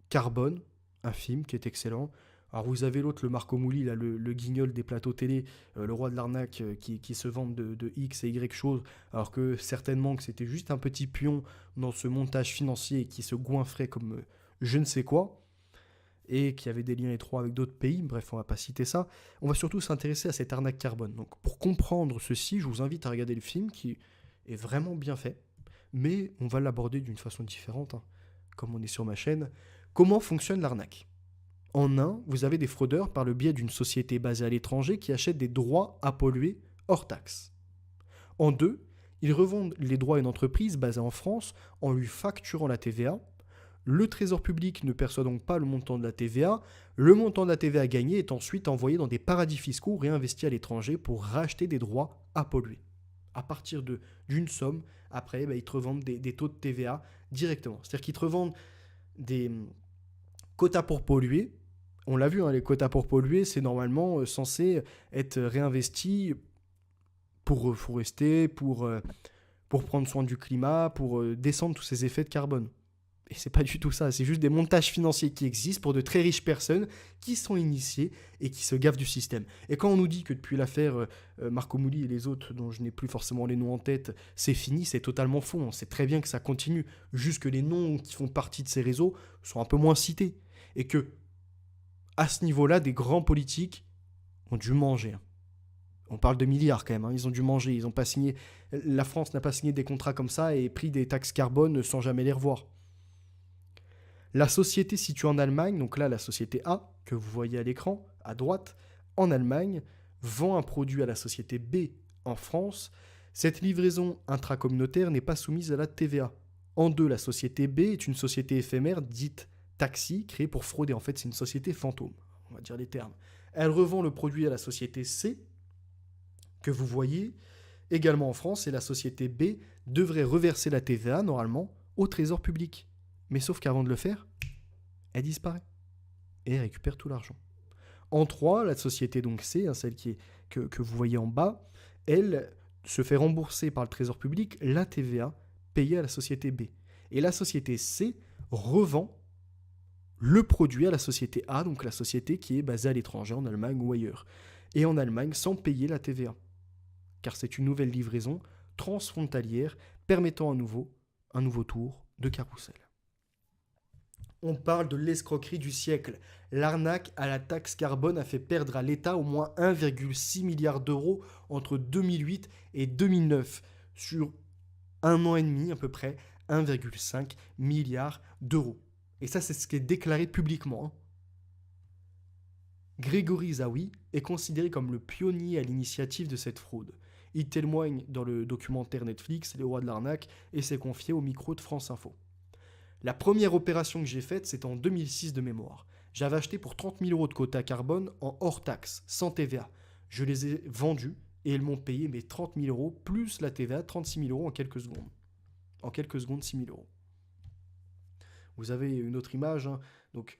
Carbone, un film qui est excellent. Alors vous avez l'autre, le Marco Mouli, là, le guignol des plateaux télé, le roi de l'arnaque qui se vante de X et Y choses, alors que certainement que c'était juste un petit pion dans ce montage financier qui se goinfrait comme je ne sais quoi, et qui avait des liens étroits avec d'autres pays, bref, on va pas citer ça. On va surtout s'intéresser à cette arnaque carbone. Donc pour comprendre ceci, je vous invite à regarder le film qui est vraiment bien fait, mais on va l'aborder d'une façon différente, hein, comme on est sur ma chaîne. Comment fonctionne l'arnaque ? En un, vous avez des fraudeurs par le biais d'une société basée à l'étranger qui achète des droits à polluer hors taxe. En deux, ils revendent les droits à une entreprise basée en France en lui facturant la TVA. Le trésor public ne perçoit donc pas le montant de la TVA. Le montant de la TVA gagné est ensuite envoyé dans des paradis fiscaux réinvestis à l'étranger pour racheter des droits à polluer. À partir d'une somme, après, ils te revendent des taux de TVA directement. C'est-à-dire qu'ils te revendent des quotas pour polluer. On l'a vu, hein, les quotas pour polluer, c'est normalement censé être réinvesti pour reforester, pour prendre soin du climat, pour descendre tous ces effets de carbone. Et c'est pas du tout ça, c'est juste des montages financiers qui existent pour de très riches personnes qui sont initiées et qui se gavent du système. Et quand on nous dit que depuis l'affaire Marco Mouli et les autres, dont je n'ai plus forcément les noms en tête, c'est fini, c'est totalement faux. On sait très bien que ça continue, juste que les noms qui font partie de ces réseaux sont un peu moins cités. Et que, à ce niveau-là, des grands politiques ont dû manger. On parle de milliards quand même, hein. Ils ont dû manger, ils ont pas signé. La France n'a pas signé des contrats comme ça et pris des taxes carbone sans jamais les revoir. La société située en Allemagne, donc là la société A, que vous voyez à l'écran, à droite, en Allemagne, vend un produit à la société B en France. Cette livraison intracommunautaire n'est pas soumise à la TVA. En deux, la société B est une société éphémère dite taxi, créée pour frauder. En fait, c'est une société fantôme, on va dire les termes. Elle revend le produit à la société C, que vous voyez également en France, et la société B devrait reverser la TVA, normalement, au trésor public. Mais sauf qu'avant de le faire, elle disparaît. Et elle récupère tout l'argent. En 3, la société donc C, hein, celle que vous voyez en bas, elle se fait rembourser par le trésor public la TVA payée à la société B. Et la société C revend le produit à la société A, donc la société qui est basée à l'étranger, en Allemagne ou ailleurs. Et en Allemagne, sans payer la TVA. Car c'est une nouvelle livraison transfrontalière permettant un nouveau tour de carrousel. On parle de l'escroquerie du siècle. L'arnaque à la taxe carbone a fait perdre à l'État au moins 1,6 milliard d'euros entre 2008 et 2009. Sur un an et demi à peu près, 1,5 milliard d'euros. Et ça, c'est ce qui est déclaré publiquement, hein. Grégory Zawi est considéré comme le pionnier à l'initiative de cette fraude. Il témoigne dans le documentaire Netflix Les rois de l'arnaque et s'est confié au micro de France Info. La première opération que j'ai faite, c'était en 2006 de mémoire. J'avais acheté pour 30 000 euros de quota carbone en hors taxe, sans TVA. Je les ai vendus et ils m'ont payé mes 30 000 euros plus la TVA, 36 000 euros en quelques secondes. En quelques secondes, 6 000 euros. Vous avez une autre image, hein. Donc,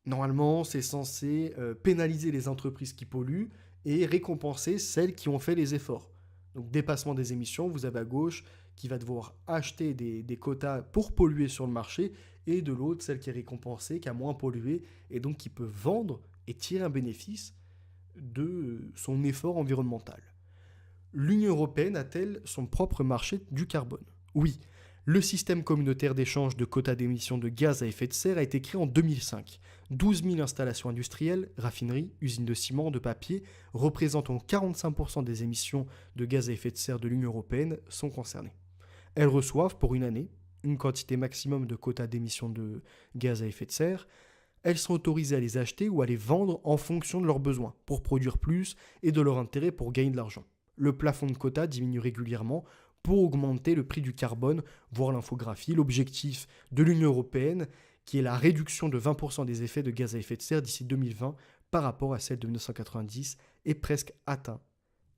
normalement, c'est censé pénaliser les entreprises qui polluent et récompenser celles qui ont fait les efforts. Donc, dépassement des émissions, vous avez à gauche qui va devoir acheter des quotas pour polluer sur le marché, et de l'autre, celle qui est récompensée, qui a moins pollué, et donc qui peut vendre et tirer un bénéfice de son effort environnemental. L'Union européenne a-t-elle son propre marché du carbone ? Oui. Le système communautaire d'échange de quotas d'émissions de gaz à effet de serre a été créé en 2005. 12 000 installations industrielles, raffineries, usines de ciment, de papier, représentant 45% des émissions de gaz à effet de serre de l'Union européenne, sont concernées. Elles reçoivent pour une année une quantité maximum de quotas d'émissions de gaz à effet de serre. Elles sont autorisées à les acheter ou à les vendre en fonction de leurs besoins, pour produire plus et de leur intérêt pour gagner de l'argent. Le plafond de quotas diminue régulièrement pour augmenter le prix du carbone, voire l'infographie. L'objectif de l'Union européenne, qui est la réduction de 20% des effets de gaz à effet de serre d'ici 2020 par rapport à celle de 1990, est presque atteint.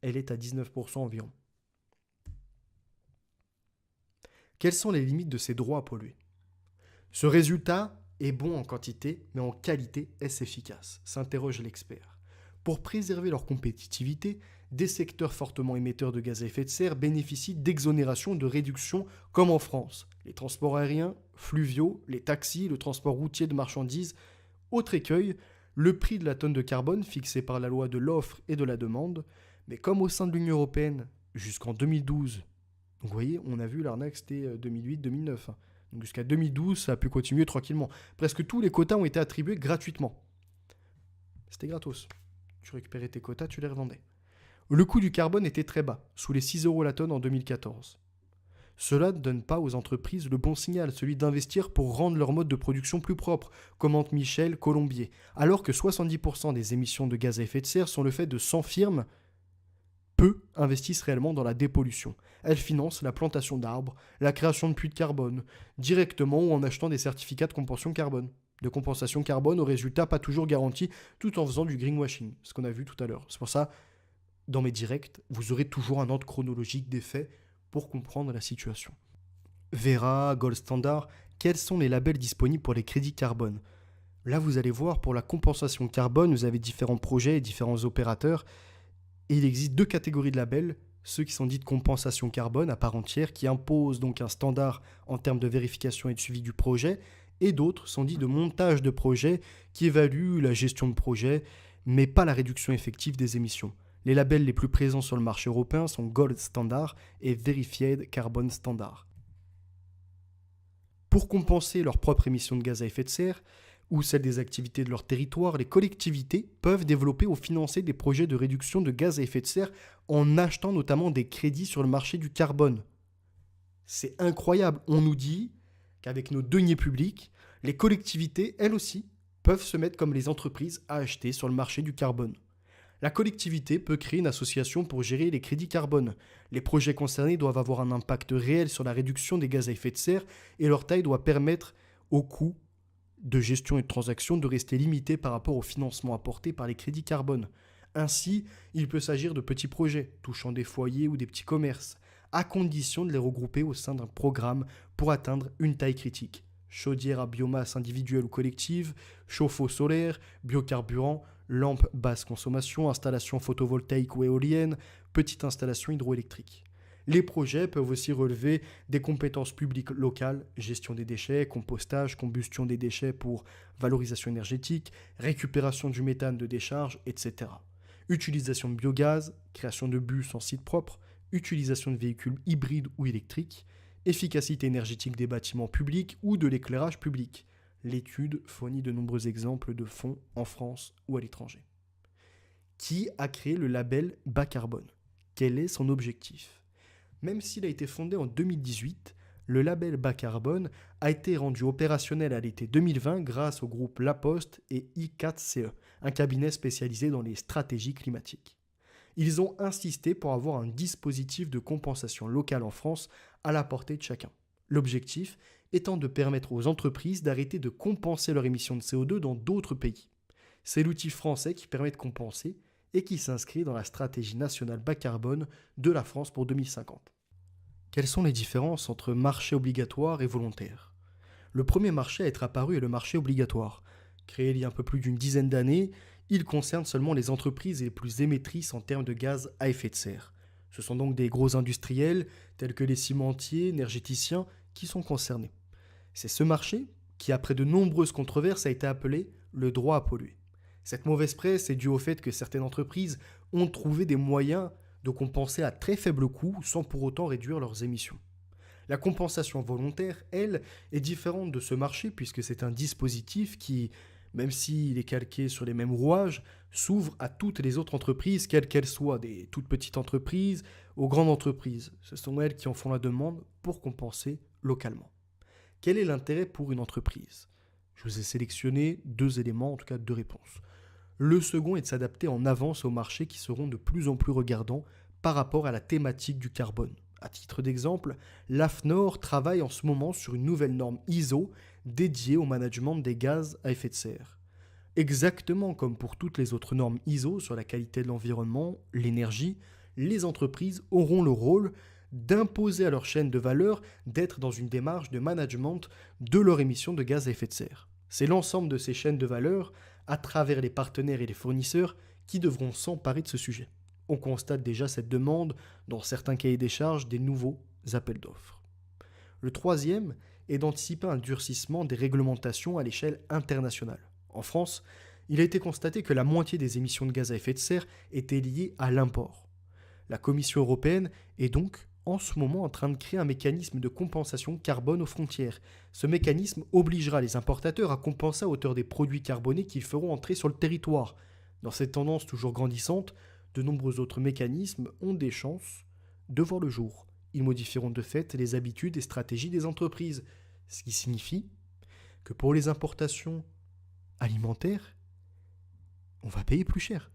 Elle est à 19% environ. Quelles sont les limites de ces droits à polluer ? Ce résultat est bon en quantité, mais en qualité, est-ce efficace ? S'interroge l'expert. Pour préserver leur compétitivité, des secteurs fortement émetteurs de gaz à effet de serre bénéficient d'exonérations de réduction comme en France. Les transports aériens, fluviaux, les taxis, le transport routier de marchandises. Autre écueil, le prix de la tonne de carbone fixé par la loi de l'offre et de la demande. Mais comme au sein de l'Union européenne, jusqu'en 2012, donc vous voyez, on a vu l'arnaque, c'était 2008-2009. Donc jusqu'à 2012, ça a pu continuer tranquillement. Presque tous les quotas ont été attribués gratuitement. C'était gratos. Tu récupérais tes quotas, tu les revendais. Le coût du carbone était très bas, sous les 6 € la tonne en 2014. Cela ne donne pas aux entreprises le bon signal, celui d'investir pour rendre leur mode de production plus propre, commente Michel Colombier, alors que 70% des émissions de gaz à effet de serre sont le fait de 100 firmes. Peu investissent réellement dans la dépollution. Elles financent la plantation d'arbres, la création de puits de carbone, directement ou en achetant des certificats de compensation carbone aux résultats pas toujours garantis, tout en faisant du greenwashing, ce qu'on a vu tout à l'heure. C'est pour ça, dans mes directs, vous aurez toujours un ordre chronologique des faits pour comprendre la situation. Verra, Gold Standard, quels sont les labels disponibles pour les crédits carbone ? Là, vous allez voir, pour la compensation carbone, vous avez différents projets et différents opérateurs. Et il existe deux catégories de labels, ceux qui sont dits de compensation carbone à part entière, qui imposent donc un standard en termes de vérification et de suivi du projet, et d'autres sont dits de montage de projet, qui évaluent la gestion de projet, mais pas la réduction effective des émissions. Les labels les plus présents sur le marché européen sont Gold Standard et Verified Carbon Standard. Pour compenser leurs propres émissions de gaz à effet de serre, ou celles des activités de leur territoire, les collectivités peuvent développer ou financer des projets de réduction de gaz à effet de serre en achetant notamment des crédits sur le marché du carbone. C'est incroyable, on nous dit qu'avec nos deniers publics, les collectivités, elles aussi, peuvent se mettre comme les entreprises à acheter sur le marché du carbone. La collectivité peut créer une association pour gérer les crédits carbone. Les projets concernés doivent avoir un impact réel sur la réduction des gaz à effet de serre et leur taille doit permettre aux coûts de gestion et de transaction de rester limité par rapport au financement apporté par les crédits carbone. Ainsi, il peut s'agir de petits projets touchant des foyers ou des petits commerces, à condition de les regrouper au sein d'un programme pour atteindre une taille critique. Chaudière à biomasse individuelle ou collective, chauffe-eau solaire, biocarburant, lampes basse consommation, installation photovoltaïque ou éolienne, petite installation hydroélectrique. Les projets peuvent aussi relever des compétences publiques locales, gestion des déchets, compostage, combustion des déchets pour valorisation énergétique, récupération du méthane de décharge, etc. Utilisation de biogaz, création de bus en site propre, utilisation de véhicules hybrides ou électriques, efficacité énergétique des bâtiments publics ou de l'éclairage public. L'étude fournit de nombreux exemples de fonds en France ou à l'étranger. Qui a créé le label bas carbone ? Quel est son objectif ? Même s'il a été fondé en 2018, le label bas carbone a été rendu opérationnel à l'été 2020 grâce au groupe La Poste et I4CE, un cabinet spécialisé dans les stratégies climatiques. Ils ont insisté pour avoir un dispositif de compensation locale en France à la portée de chacun. L'objectif étant de permettre aux entreprises d'arrêter de compenser leurs émissions de CO2 dans d'autres pays. C'est l'outil français qui permet de compenser et qui s'inscrit dans la stratégie nationale bas carbone de la France pour 2050. Quelles sont les différences entre marché obligatoire et volontaire ? Le premier marché à être apparu est le marché obligatoire. Créé il y a un peu plus d'une dizaine d'années, il concerne seulement les entreprises les plus émettrices en termes de gaz à effet de serre. Ce sont donc des gros industriels, tels que les cimentiers, énergéticiens, qui sont concernés. C'est ce marché qui, après de nombreuses controverses, a été appelé le droit à polluer. Cette mauvaise presse est due au fait que certaines entreprises ont trouvé des moyens de compenser à très faible coût sans pour autant réduire leurs émissions. La compensation volontaire, elle, est différente de ce marché puisque c'est un dispositif qui, même s'il est calqué sur les mêmes rouages, s'ouvre à toutes les autres entreprises, quelles qu'elles soient, des toutes petites entreprises aux grandes entreprises. Ce sont elles qui en font la demande pour compenser localement. Quel est l'intérêt pour une entreprise? Je vous ai sélectionné deux éléments, en tout cas deux réponses. Le second est de s'adapter en avance aux marchés qui seront de plus en plus regardants par rapport à la thématique du carbone. À titre d'exemple, l'AFNOR travaille en ce moment sur une nouvelle norme ISO dédiée au management des gaz à effet de serre. Exactement comme pour toutes les autres normes ISO sur la qualité de l'environnement, l'énergie, les entreprises auront le rôle d'imposer à leur chaîne de valeur d'être dans une démarche de management de leur émission de gaz à effet de serre. C'est l'ensemble de ces chaînes de valeur, à travers les partenaires et les fournisseurs, qui devront s'emparer de ce sujet. On constate déjà cette demande dans certains cahiers des charges des nouveaux appels d'offres. Le troisième est d'anticiper un durcissement des réglementations à l'échelle internationale. En France, il a été constaté que la moitié des émissions de gaz à effet de serre étaient liées à l'import. La Commission européenne est donc en ce moment en train de créer un mécanisme de compensation carbone aux frontières. Ce mécanisme obligera les importateurs à compenser à hauteur des produits carbonés qu'ils feront entrer sur le territoire. Dans cette tendance toujours grandissante, de nombreux autres mécanismes ont des chances de voir le jour. Ils modifieront de fait les habitudes et stratégies des entreprises, ce qui signifie que pour les importations alimentaires, on va payer plus cher.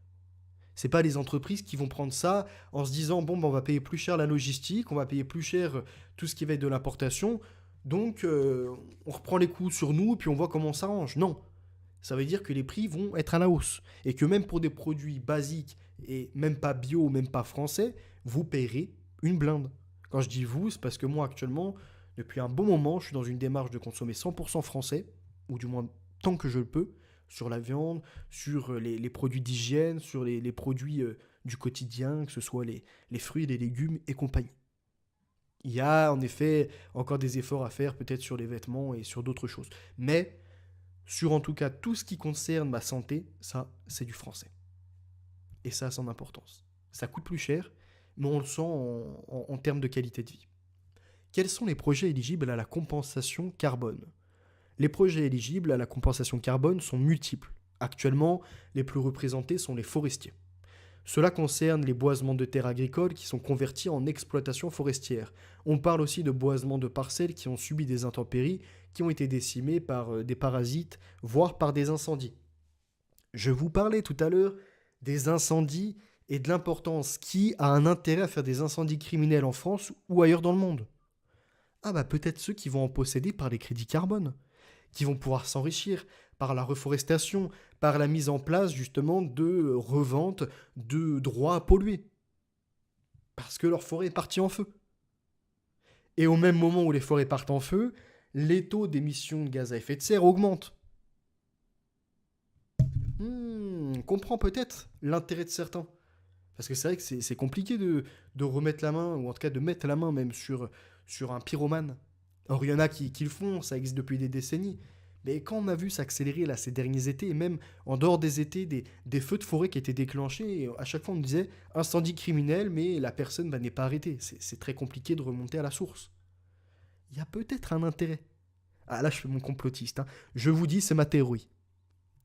C'est pas les entreprises qui vont prendre ça en se disant bon ben on va payer plus cher la logistique, on va payer plus cher tout ce qui va être de l'importation, donc on reprend les coûts sur nous et puis on voit comment on s'arrange. Non, ça veut dire que les prix vont être à la hausse et que même pour des produits basiques et même pas bio, même pas français, vous payerez une blinde. Quand je dis vous, c'est parce que moi actuellement, depuis un bon moment, je suis dans une démarche de consommer 100% français, ou du moins tant que je le peux, sur la viande, sur les produits d'hygiène, sur les produits du quotidien, que ce soit les fruits, les légumes et compagnie. Il y a en effet encore des efforts à faire peut-être sur les vêtements et sur d'autres choses. Mais sur en tout cas tout ce qui concerne ma santé, ça c'est du français. Et ça a son importance. Ça coûte plus cher, mais on le sent en termes de qualité de vie. Quels sont les projets éligibles à la compensation carbone? Les projets éligibles à la compensation carbone sont multiples. Actuellement, les plus représentés sont les forestiers. Cela concerne les boisements de terres agricoles qui sont convertis en exploitation forestière. On parle aussi de boisements de parcelles qui ont subi des intempéries, qui ont été décimées par des parasites, voire par des incendies. Je vous parlais tout à l'heure des incendies et de l'importance qui a un intérêt à faire des incendies criminels en France ou ailleurs dans le monde. Ah bah peut-être ceux qui vont en posséder par les crédits carbone, qui vont pouvoir s'enrichir par la reforestation, par la mise en place justement de revente de droits à polluer, parce que leur forêt est partie en feu. Et au même moment où les forêts partent en feu, les taux d'émissions de gaz à effet de serre augmentent. On comprend peut-être l'intérêt de certains. Parce que c'est vrai que c'est compliqué de remettre la main, ou en tout cas de mettre la main même sur un pyromane. Or, il y en a qui le font, ça existe depuis des décennies. Mais quand on a vu s'accélérer là, ces derniers étés, et même en dehors des étés, des feux de forêt qui étaient déclenchés, et à chaque fois on me disait incendie criminel, mais la personne n'est pas arrêtée. C'est très compliqué de remonter à la source. Il y a peut-être un intérêt. Ah là, je fais mon complotiste. Je vous dis, c'est ma théorie.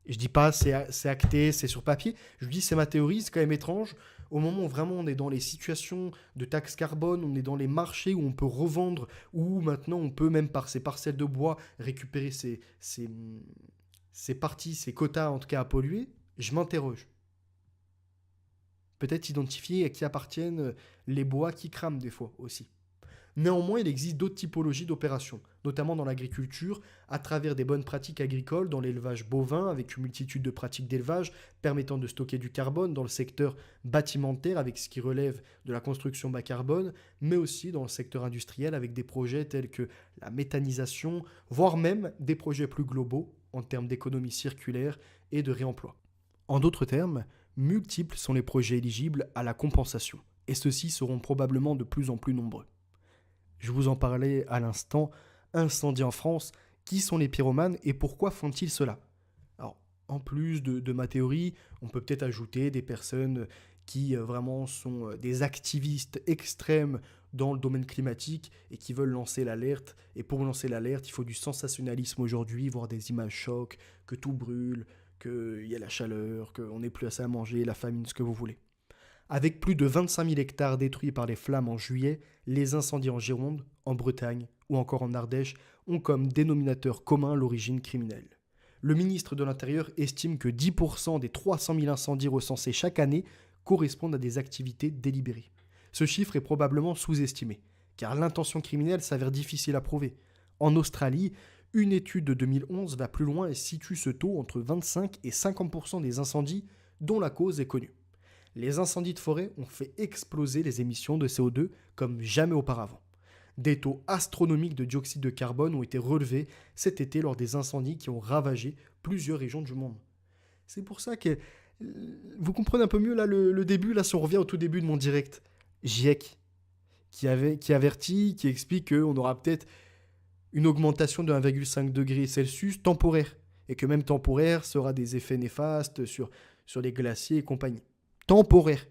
Je dis pas c'est acté, c'est sur papier. Je vous dis c'est ma théorie, c'est quand même étrange. Au moment où vraiment on est dans les situations de taxe carbone, on est dans les marchés où on peut revendre, où maintenant on peut même par ces parcelles de bois récupérer ces parties, ces quotas en tout cas à polluer, je m'interroge. Peut-être identifier à qui appartiennent les bois qui crament des fois aussi. Néanmoins, il existe d'autres typologies d'opérations, notamment dans l'agriculture, à travers des bonnes pratiques agricoles, dans l'élevage bovin, avec une multitude de pratiques d'élevage permettant de stocker du carbone, dans le secteur bâtimentaire, avec ce qui relève de la construction bas carbone, mais aussi dans le secteur industriel, avec des projets tels que la méthanisation, voire même des projets plus globaux en termes d'économie circulaire et de réemploi. En d'autres termes, multiples sont les projets éligibles à la compensation, et ceux-ci seront probablement de plus en plus nombreux. Je vous en parlais à l'instant, incendie en France, qui sont les pyromanes et pourquoi font-ils cela? Alors, en plus de ma théorie, on peut peut-être ajouter des personnes qui vraiment sont des activistes extrêmes dans le domaine climatique et qui veulent lancer l'alerte. Et pour lancer l'alerte, il faut du sensationnalisme aujourd'hui, voir des images chocs, que tout brûle, qu'il y a la chaleur, qu'on n'ait plus assez à manger, la famine, ce que vous voulez. Avec plus de 25 000 hectares détruits par les flammes en juillet, les incendies en Gironde, en Bretagne ou encore en Ardèche ont comme dénominateur commun l'origine criminelle. Le ministre de l'Intérieur estime que 10% des 300 000 incendies recensés chaque année correspondent à des activités délibérées. Ce chiffre est probablement sous-estimé, car l'intention criminelle s'avère difficile à prouver. En Australie, une étude de 2011 va plus loin et situe ce taux entre 25 et 50% des incendies dont la cause est connue. Les incendies de forêt ont fait exploser les émissions de CO2 comme jamais auparavant. Des taux astronomiques de dioxyde de carbone ont été relevés cet été lors des incendies qui ont ravagé plusieurs régions du monde. C'est pour ça que vous comprenez un peu mieux là le début, là si on revient au tout début de mon direct. GIEC qui avertit, qui explique qu'on aura peut-être une augmentation de 1,5 degré Celsius temporaire, et que même temporaire sera des effets néfastes sur les glaciers et compagnie. Temporaire.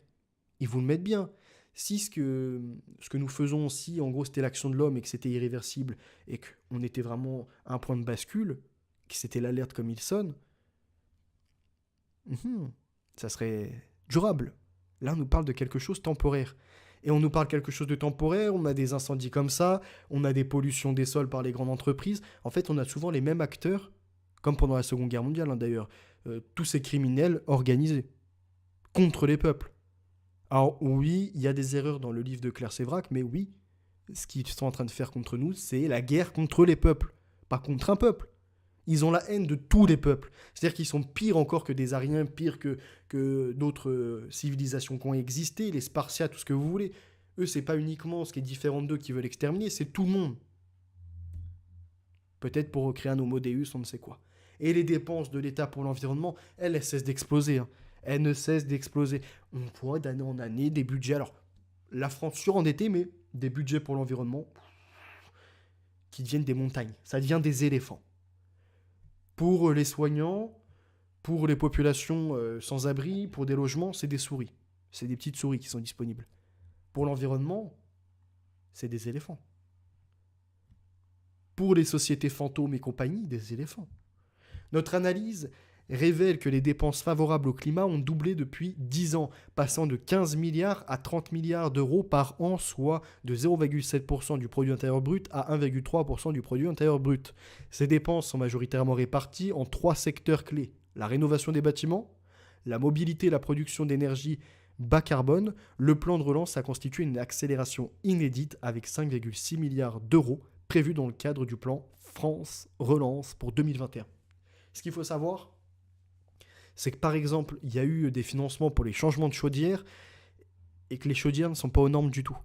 Ils vous le mettent bien. Si ce que nous faisons, si en gros c'était l'action de l'homme et que c'était irréversible et qu'on était vraiment à un point de bascule, que c'était l'alerte comme il sonne, ça serait durable. Là, on nous parle de quelque chose de temporaire. Et on nous parle quelque chose de temporaire, on a des incendies comme ça, on a des pollutions des sols par les grandes entreprises. En fait, on a souvent les mêmes acteurs, comme pendant la Seconde Guerre mondiale d'ailleurs, tous ces criminels organisés contre les peuples. Alors oui, il y a des erreurs dans le livre de Claire Sévrac, mais oui, ce qu'ils sont en train de faire contre nous, c'est la guerre contre les peuples, pas contre un peuple. Ils ont la haine de tous les peuples. C'est-à-dire qu'ils sont pires encore que des Ariens, pires que d'autres civilisations qui ont existé, les Spartiates, tout ce que vous voulez. Eux, c'est pas uniquement ce qui est différent d'eux qui veulent exterminer, c'est tout le monde. Peut-être pour recréer un Homo Deus, on ne sait quoi. Et les dépenses de l'État pour l'environnement, elles cessent d'exploser. Elles ne cessent d'exploser. On voit d'année en année des budgets. Alors, la France surendettée, mais des budgets pour l'environnement qui deviennent des montagnes. Ça devient des éléphants. Pour les soignants, pour les populations sans abri, pour des logements, c'est des souris. C'est des petites souris qui sont disponibles. Pour l'environnement, c'est des éléphants. Pour les sociétés fantômes et compagnie, des éléphants. Notre analyse révèle que les dépenses favorables au climat ont doublé depuis 10 ans, passant de 15 milliards à 30 milliards d'euros par an, soit de 0,7% du produit intérieur brut à 1,3% du produit intérieur brut. Ces dépenses sont majoritairement réparties en 3 secteurs clés: la rénovation des bâtiments, la mobilité et la production d'énergie bas carbone. Le plan de relance a constitué une accélération inédite avec 5,6 milliards d'euros prévus dans le cadre du plan France Relance pour 2021. Ce qu'il faut savoir, c'est que par exemple, il y a eu des financements pour les changements de chaudière et que les chaudières ne sont pas aux normes du tout.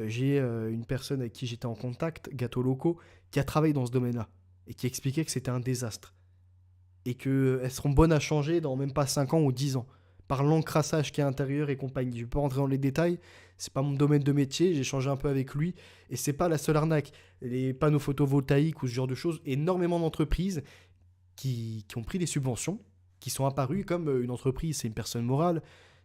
J'ai une personne avec qui j'étais en contact, Gâteaux Locaux, qui a travaillé dans ce domaine-là et qui expliquait que c'était un désastre et qu'elles seront bonnes à changer dans même pas 5 ans ou 10 ans par l'encrassage qui est à l'intérieur et compagnie. Je ne vais pas rentrer dans les détails, c'est pas mon domaine de métier, j'ai échangé un peu avec lui et c'est pas la seule arnaque. Les panneaux photovoltaïques ou ce genre de choses, énormément d'entreprises qui ont pris des subventions, qui sont apparues comme une entreprise, c'est une personne morale.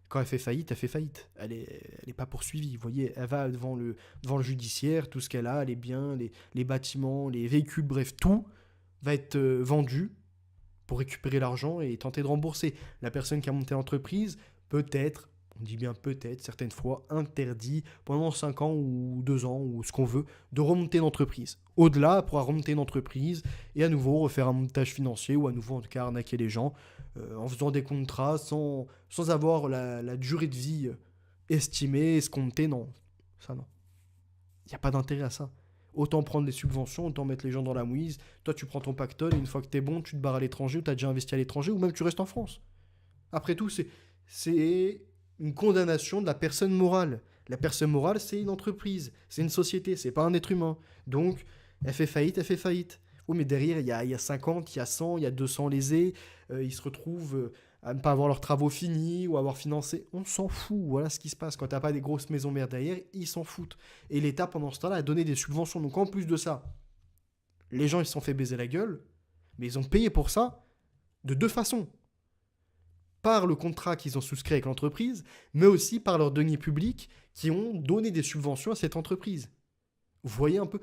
Quand elle fait faillite. Elle est pas poursuivie. Vous voyez, elle va devant le judiciaire, tout ce qu'elle a, les biens, les bâtiments, les véhicules, bref, tout va être vendu pour récupérer l'argent et tenter de rembourser. La personne qui a monté l'entreprise, peut-être, on dit bien peut-être, certaines fois, interdit pendant 5 ans ou 2 ans ou ce qu'on veut, de remonter l'entreprise. Au-delà, elle pourra remonter une entreprise et à nouveau refaire un montage financier ou à nouveau en tout cas arnaquer les gens en faisant des contrats sans avoir la durée de vie estimée, escomptée. Non, ça non. Il n'y a pas d'intérêt à ça. Autant prendre des subventions, autant mettre les gens dans la mouise. Toi, tu prends ton pactole et une fois que t'es bon, tu te barres à l'étranger ou t'as déjà investi à l'étranger ou même tu restes en France. Après tout, c'est une condamnation de la personne morale. La personne morale, c'est une entreprise, c'est une société, c'est pas un être humain. Donc, elle fait faillite. Oui, mais derrière, il y a 50, il y a 100, il y a 200 lésés. Ils se retrouvent à ne pas avoir leurs travaux finis ou avoir financé. On s'en fout. Voilà ce qui se passe. Quand t'as pas des grosses maisons mères derrière, ils s'en foutent. Et l'État, pendant ce temps-là, a donné des subventions. Donc, en plus de ça, les gens, ils se sont fait baiser la gueule, mais ils ont payé pour ça de 2 façons. par le contrat qu'ils ont souscrit avec l'entreprise, mais aussi par leurs deniers publics qui ont donné des subventions à cette entreprise. Vous voyez un peu,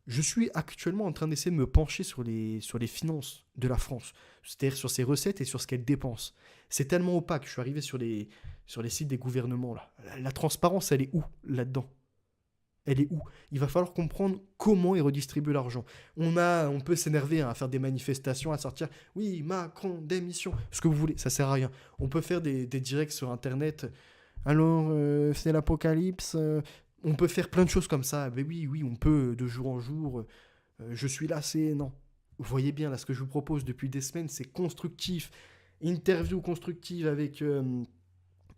je suis actuellement en train d'essayer de me pencher sur les finances de la France, c'est-à-dire sur ses recettes et sur ce qu'elle dépense. C'est tellement opaque, je suis arrivé sur les sites des gouvernements là. La transparence, elle est où là-dedans? Elle est où? Il va falloir comprendre comment est redistribué l'argent. On peut s'énerver, hein, à faire des manifestations, à sortir, oui, Macron, démission, ce que vous voulez, ça sert à rien. On peut faire des directs sur Internet. Alors, c'est l'apocalypse. On peut faire plein de choses comme ça. Mais oui, oui, on peut, de jour en jour. Je suis lassé, non. Vous voyez bien, là, ce que je vous propose depuis des semaines, c'est constructif. Interview constructive avec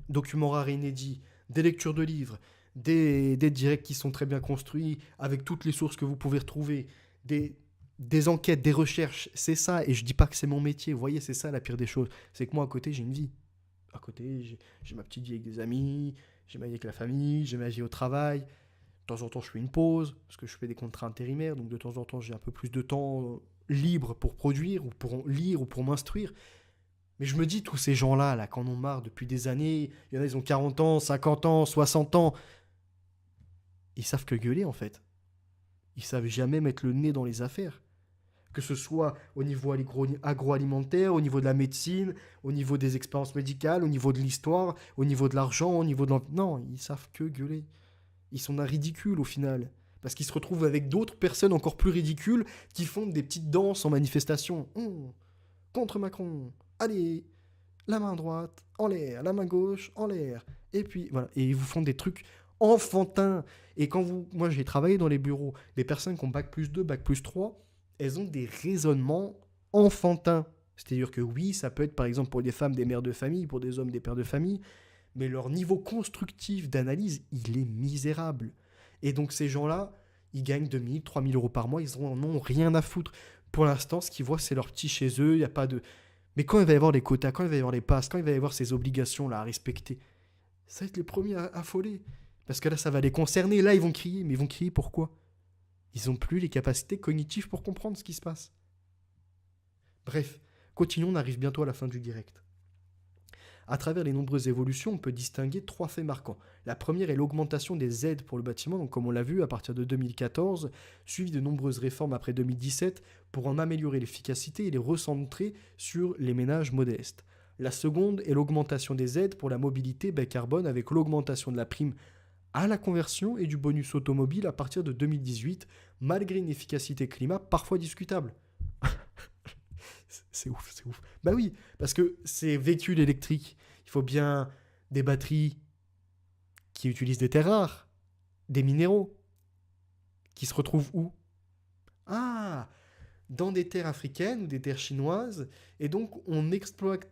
documents rares et inédits, des lectures de livres, des directs qui sont très bien construits, avec toutes les sources que vous pouvez retrouver, des enquêtes, des recherches, c'est ça. Et je dis pas que c'est mon métier, vous voyez, c'est ça la pire des choses. C'est que moi, à côté, j'ai une vie. À côté, j'ai ma petite vie avec des amis, j'ai ma vie avec la famille, j'ai ma vie au travail. De temps en temps, je fais une pause, parce que je fais des contrats intérimaires, donc de temps en temps, j'ai un peu plus de temps libre pour produire, ou pour lire, ou pour m'instruire. Mais je me dis, tous ces gens-là, là, qui en ont marre depuis des années, il y en a, ils ont 40 ans, 50 ans, 60 ans, ils savent que gueuler, en fait. Ils savent jamais mettre le nez dans les affaires. Que ce soit au niveau agroalimentaire, au niveau de la médecine, au niveau des expériences médicales, au niveau de l'histoire, au niveau de l'argent, au niveau de non, ils savent que gueuler. Ils sont d'un ridicule au final. Parce qu'ils se retrouvent avec d'autres personnes encore plus ridicules qui font des petites danses en manifestation. Contre Macron. Allez, la main droite en l'air, la main gauche en l'air. Et puis voilà. Et ils vous font des trucs enfantins. Et moi j'ai travaillé dans les bureaux, les personnes qui ont bac+2, bac+3, elles ont des raisonnements enfantins. C'est-à-dire que oui, ça peut être par exemple pour des femmes des mères de famille, pour des hommes des pères de famille, mais leur niveau constructif d'analyse, il est misérable. Et donc ces gens-là, ils gagnent 2 000, 3 000 euros par mois, ils en ont rien à foutre. Pour l'instant, ce qu'ils voient, c'est leur petit chez eux, il n'y a pas de... Mais quand il va y avoir les quotas, quand il va y avoir les passes, quand il va y avoir ces obligations-là à respecter, ça va être les premiers à affoler. Parce que là, ça va les concerner. Là, ils vont crier. Mais ils vont crier pourquoi? Ils n'ont plus les capacités cognitives pour comprendre ce qui se passe. Bref, continuons, on arrive bientôt à la fin du direct. À travers les nombreuses évolutions, on peut distinguer 3 faits marquants. La première est l'augmentation des aides pour le bâtiment, donc comme on l'a vu à partir de 2014, suivi de nombreuses réformes après 2017 pour en améliorer l'efficacité et les recentrer sur les ménages modestes. La seconde est l'augmentation des aides pour la mobilité bas carbone avec l'augmentation de la prime à la conversion et du bonus automobile à partir de 2018, malgré une efficacité climat parfois discutable. C'est ouf, c'est ouf. Bah oui, parce que ces véhicules électriques, il faut bien des batteries qui utilisent des terres rares, des minéraux, qui se retrouvent où? Ah, dans des terres africaines ou des terres chinoises, et donc on exploite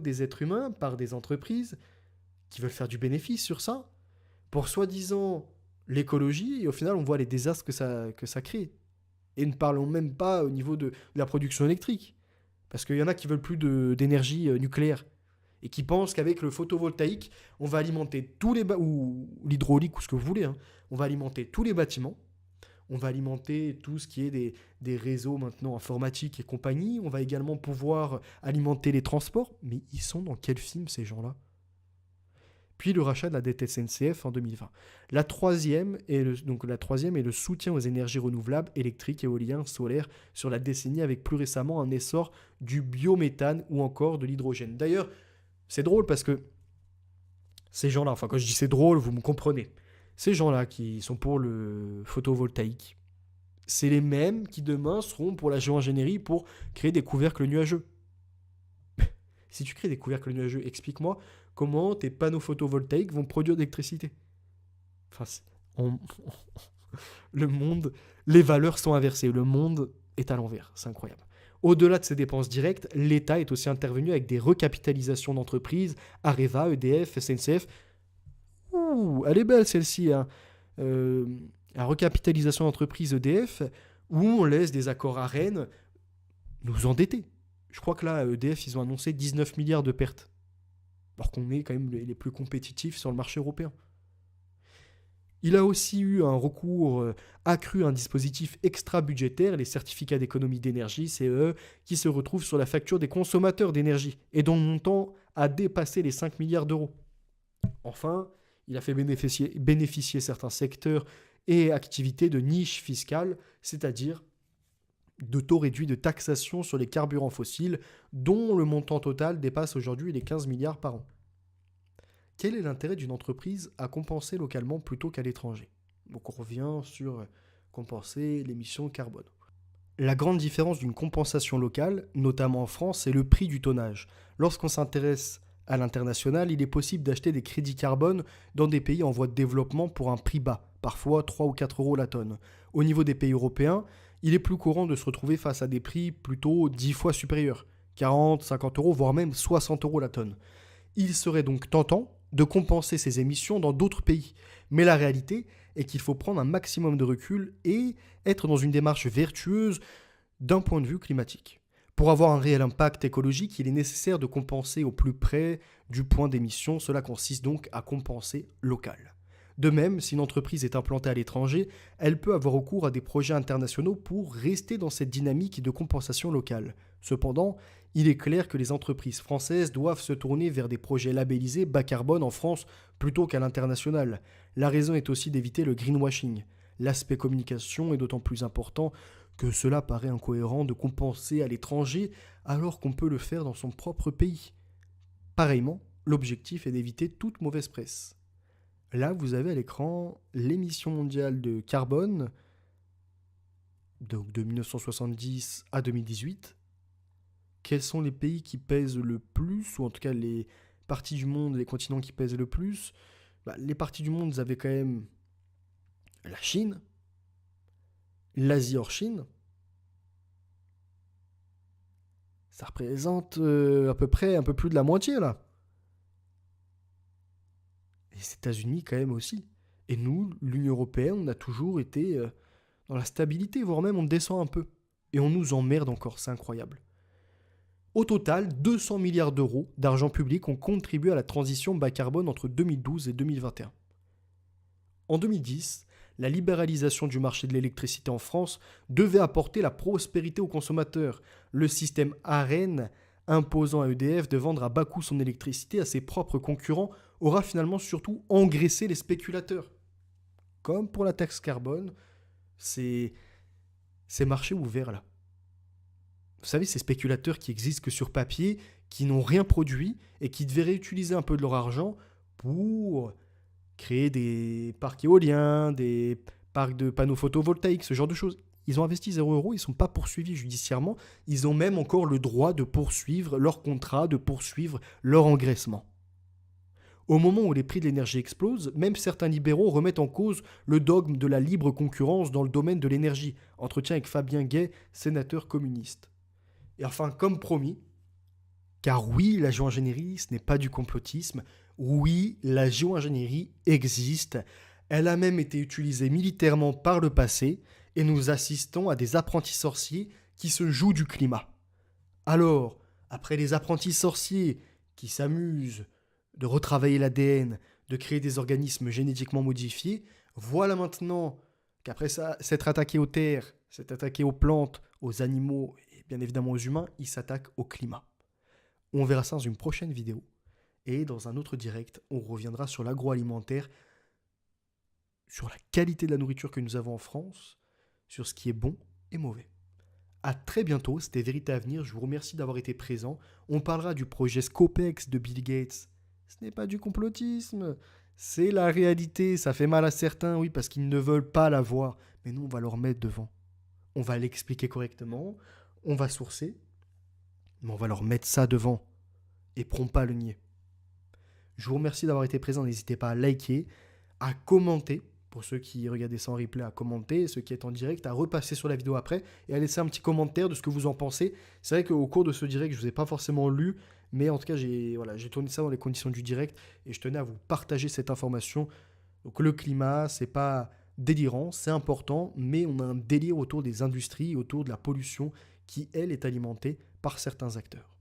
des êtres humains par des entreprises qui veulent faire du bénéfice sur ça, pour soi-disant l'écologie, et au final on voit les désastres que ça crée. Et ne parlons même pas au niveau de la production électrique. Parce qu'il y en a qui veulent plus d'énergie nucléaire. Et qui pensent qu'avec le photovoltaïque, on va alimenter tous les... ou l'hydraulique, ou ce que vous voulez. Hein. On va alimenter tous les bâtiments. On va alimenter tout ce qui est des réseaux maintenant informatiques et compagnie. On va également pouvoir alimenter les transports. Mais ils sont dans quel film, ces gens-là? Puis le rachat de la dette SNCF en 2020. La troisième est le soutien aux énergies renouvelables, électriques, éoliennes, solaires, sur la décennie, avec plus récemment un essor du biométhane ou encore de l'hydrogène. D'ailleurs, c'est drôle parce que ces gens-là, enfin quand je dis c'est drôle, vous me comprenez, ces gens-là qui sont pour le photovoltaïque, c'est les mêmes qui demain seront pour la géo-ingénierie pour créer des couvercles nuageux. Si tu crées des couvercles nuageux, explique-moi comment tes panneaux photovoltaïques vont produire de l'électricité. Enfin, le monde, les valeurs sont inversées. Le monde est à l'envers. C'est incroyable. Au-delà de ces dépenses directes, l'État est aussi intervenu avec des recapitalisations d'entreprises, Areva, EDF, SNCF. Ouh, elle est belle celle-ci. Hein. La recapitalisation d'entreprises EDF, où on laisse des accords à Rennes nous endetter. Je crois que là, EDF, ils ont annoncé 19 milliards de pertes. Alors qu'on est quand même les plus compétitifs sur le marché européen. Il a aussi eu un recours accru à un dispositif extra-budgétaire, les certificats d'économie d'énergie, CEE, qui se retrouvent sur la facture des consommateurs d'énergie et dont le montant a dépassé les 5 milliards d'euros. Enfin, il a fait bénéficier certains secteurs et activités de niche fiscale, c'est-à-dire de taux réduits de taxation sur les carburants fossiles, dont le montant total dépasse aujourd'hui les 15 milliards par an. Quel est l'intérêt d'une entreprise à compenser localement plutôt qu'à l'étranger? Donc on revient sur compenser l'émission carbone. La grande différence d'une compensation locale, notamment en France, c'est le prix du tonnage. Lorsqu'on s'intéresse à l'international, il est possible d'acheter des crédits carbone dans des pays en voie de développement pour un prix bas, parfois 3 ou 4 euros la tonne. Au niveau des pays européens, il est plus courant de se retrouver face à des prix plutôt 10 fois supérieurs, 40, 50 euros, voire même 60 euros la tonne. Il serait donc tentant de compenser ces émissions dans d'autres pays. Mais la réalité est qu'il faut prendre un maximum de recul et être dans une démarche vertueuse d'un point de vue climatique. Pour avoir un réel impact écologique, il est nécessaire de compenser au plus près du point d'émission. Cela consiste donc à compenser local. De même, si une entreprise est implantée à l'étranger, elle peut avoir recours à des projets internationaux pour rester dans cette dynamique de compensation locale. Cependant, il est clair que les entreprises françaises doivent se tourner vers des projets labellisés bas carbone en France plutôt qu'à l'international. La raison est aussi d'éviter le greenwashing. L'aspect communication est d'autant plus important que cela paraît incohérent de compenser à l'étranger alors qu'on peut le faire dans son propre pays. Pareillement, l'objectif est d'éviter toute mauvaise presse. Là, vous avez à l'écran l'émission mondiale de carbone, donc de 1970 à 2018. Quels sont les pays qui pèsent le plus, ou en tout cas les parties du monde, les continents qui pèsent le plus? Les parties du monde, vous avez quand même la Chine, l'Asie hors Chine. Ça représente à peu près un peu plus de la moitié là. Et les États-Unis quand même aussi. Et nous, l'Union européenne, on a toujours été dans la stabilité, voire même on descend un peu. Et on nous emmerde encore, c'est incroyable. Au total, 200 milliards d'euros d'argent public ont contribué à la transition bas carbone entre 2012 et 2021. En 2010, la libéralisation du marché de l'électricité en France devait apporter la prospérité aux consommateurs. Le système ARENH, imposant à EDF de vendre à bas coût son électricité à ses propres concurrents, aura finalement surtout engraissé les spéculateurs. Comme pour la taxe carbone, ces marchés ouverts là. Vous savez, ces spéculateurs qui existent que sur papier, qui n'ont rien produit et qui devraient utiliser un peu de leur argent pour créer des parcs éoliens, des parcs de panneaux photovoltaïques, ce genre de choses. Ils ont investi 0 €, ils ne sont pas poursuivis judiciairement, ils ont même encore le droit de poursuivre leur contrat, de poursuivre leur engraissement. Au moment où les prix de l'énergie explosent, même certains libéraux remettent en cause le dogme de la libre concurrence dans le domaine de l'énergie. Entretien avec Fabien Gay, sénateur communiste. Et enfin, comme promis, car oui, la géo-ingénierie, ce n'est pas du complotisme, oui, la géo-ingénierie existe, elle a même été utilisée militairement par le passé, et nous assistons à des apprentis sorciers qui se jouent du climat. Alors, après les apprentis sorciers qui s'amusent de retravailler l'ADN, de créer des organismes génétiquement modifiés, voilà maintenant qu'après ça, s'être attaqué aux terres, s'être attaqué aux plantes, aux animaux et bien évidemment aux humains, ils s'attaquent au climat. On verra ça dans une prochaine vidéo. Et dans un autre direct, on reviendra sur l'agroalimentaire, sur la qualité de la nourriture que nous avons en France, sur ce qui est bon et mauvais. A très bientôt, c'était Vérité à venir, je vous remercie d'avoir été présent. On parlera du projet Scopex de Bill Gates. Ce n'est pas du complotisme, c'est la réalité. Ça fait mal à certains, oui, parce qu'ils ne veulent pas la voir. Mais nous, on va leur mettre devant. On va l'expliquer correctement, on va sourcer, mais on va leur mettre ça devant. Et pourront pas le nier. Je vous remercie d'avoir été présent. N'hésitez pas à liker, à commenter. Pour ceux qui regardaient ça en replay, à commenter. Ceux qui sont en direct, à repasser sur la vidéo après et à laisser un petit commentaire de ce que vous en pensez. C'est vrai qu'au cours de ce direct, je ne vous ai pas forcément lu. Mais en tout cas, j'ai tourné ça dans les conditions du direct. Et je tenais à vous partager cette information. Donc le climat, c'est pas délirant, c'est important. Mais on a un délire autour des industries, autour de la pollution qui, elle, est alimentée par certains acteurs.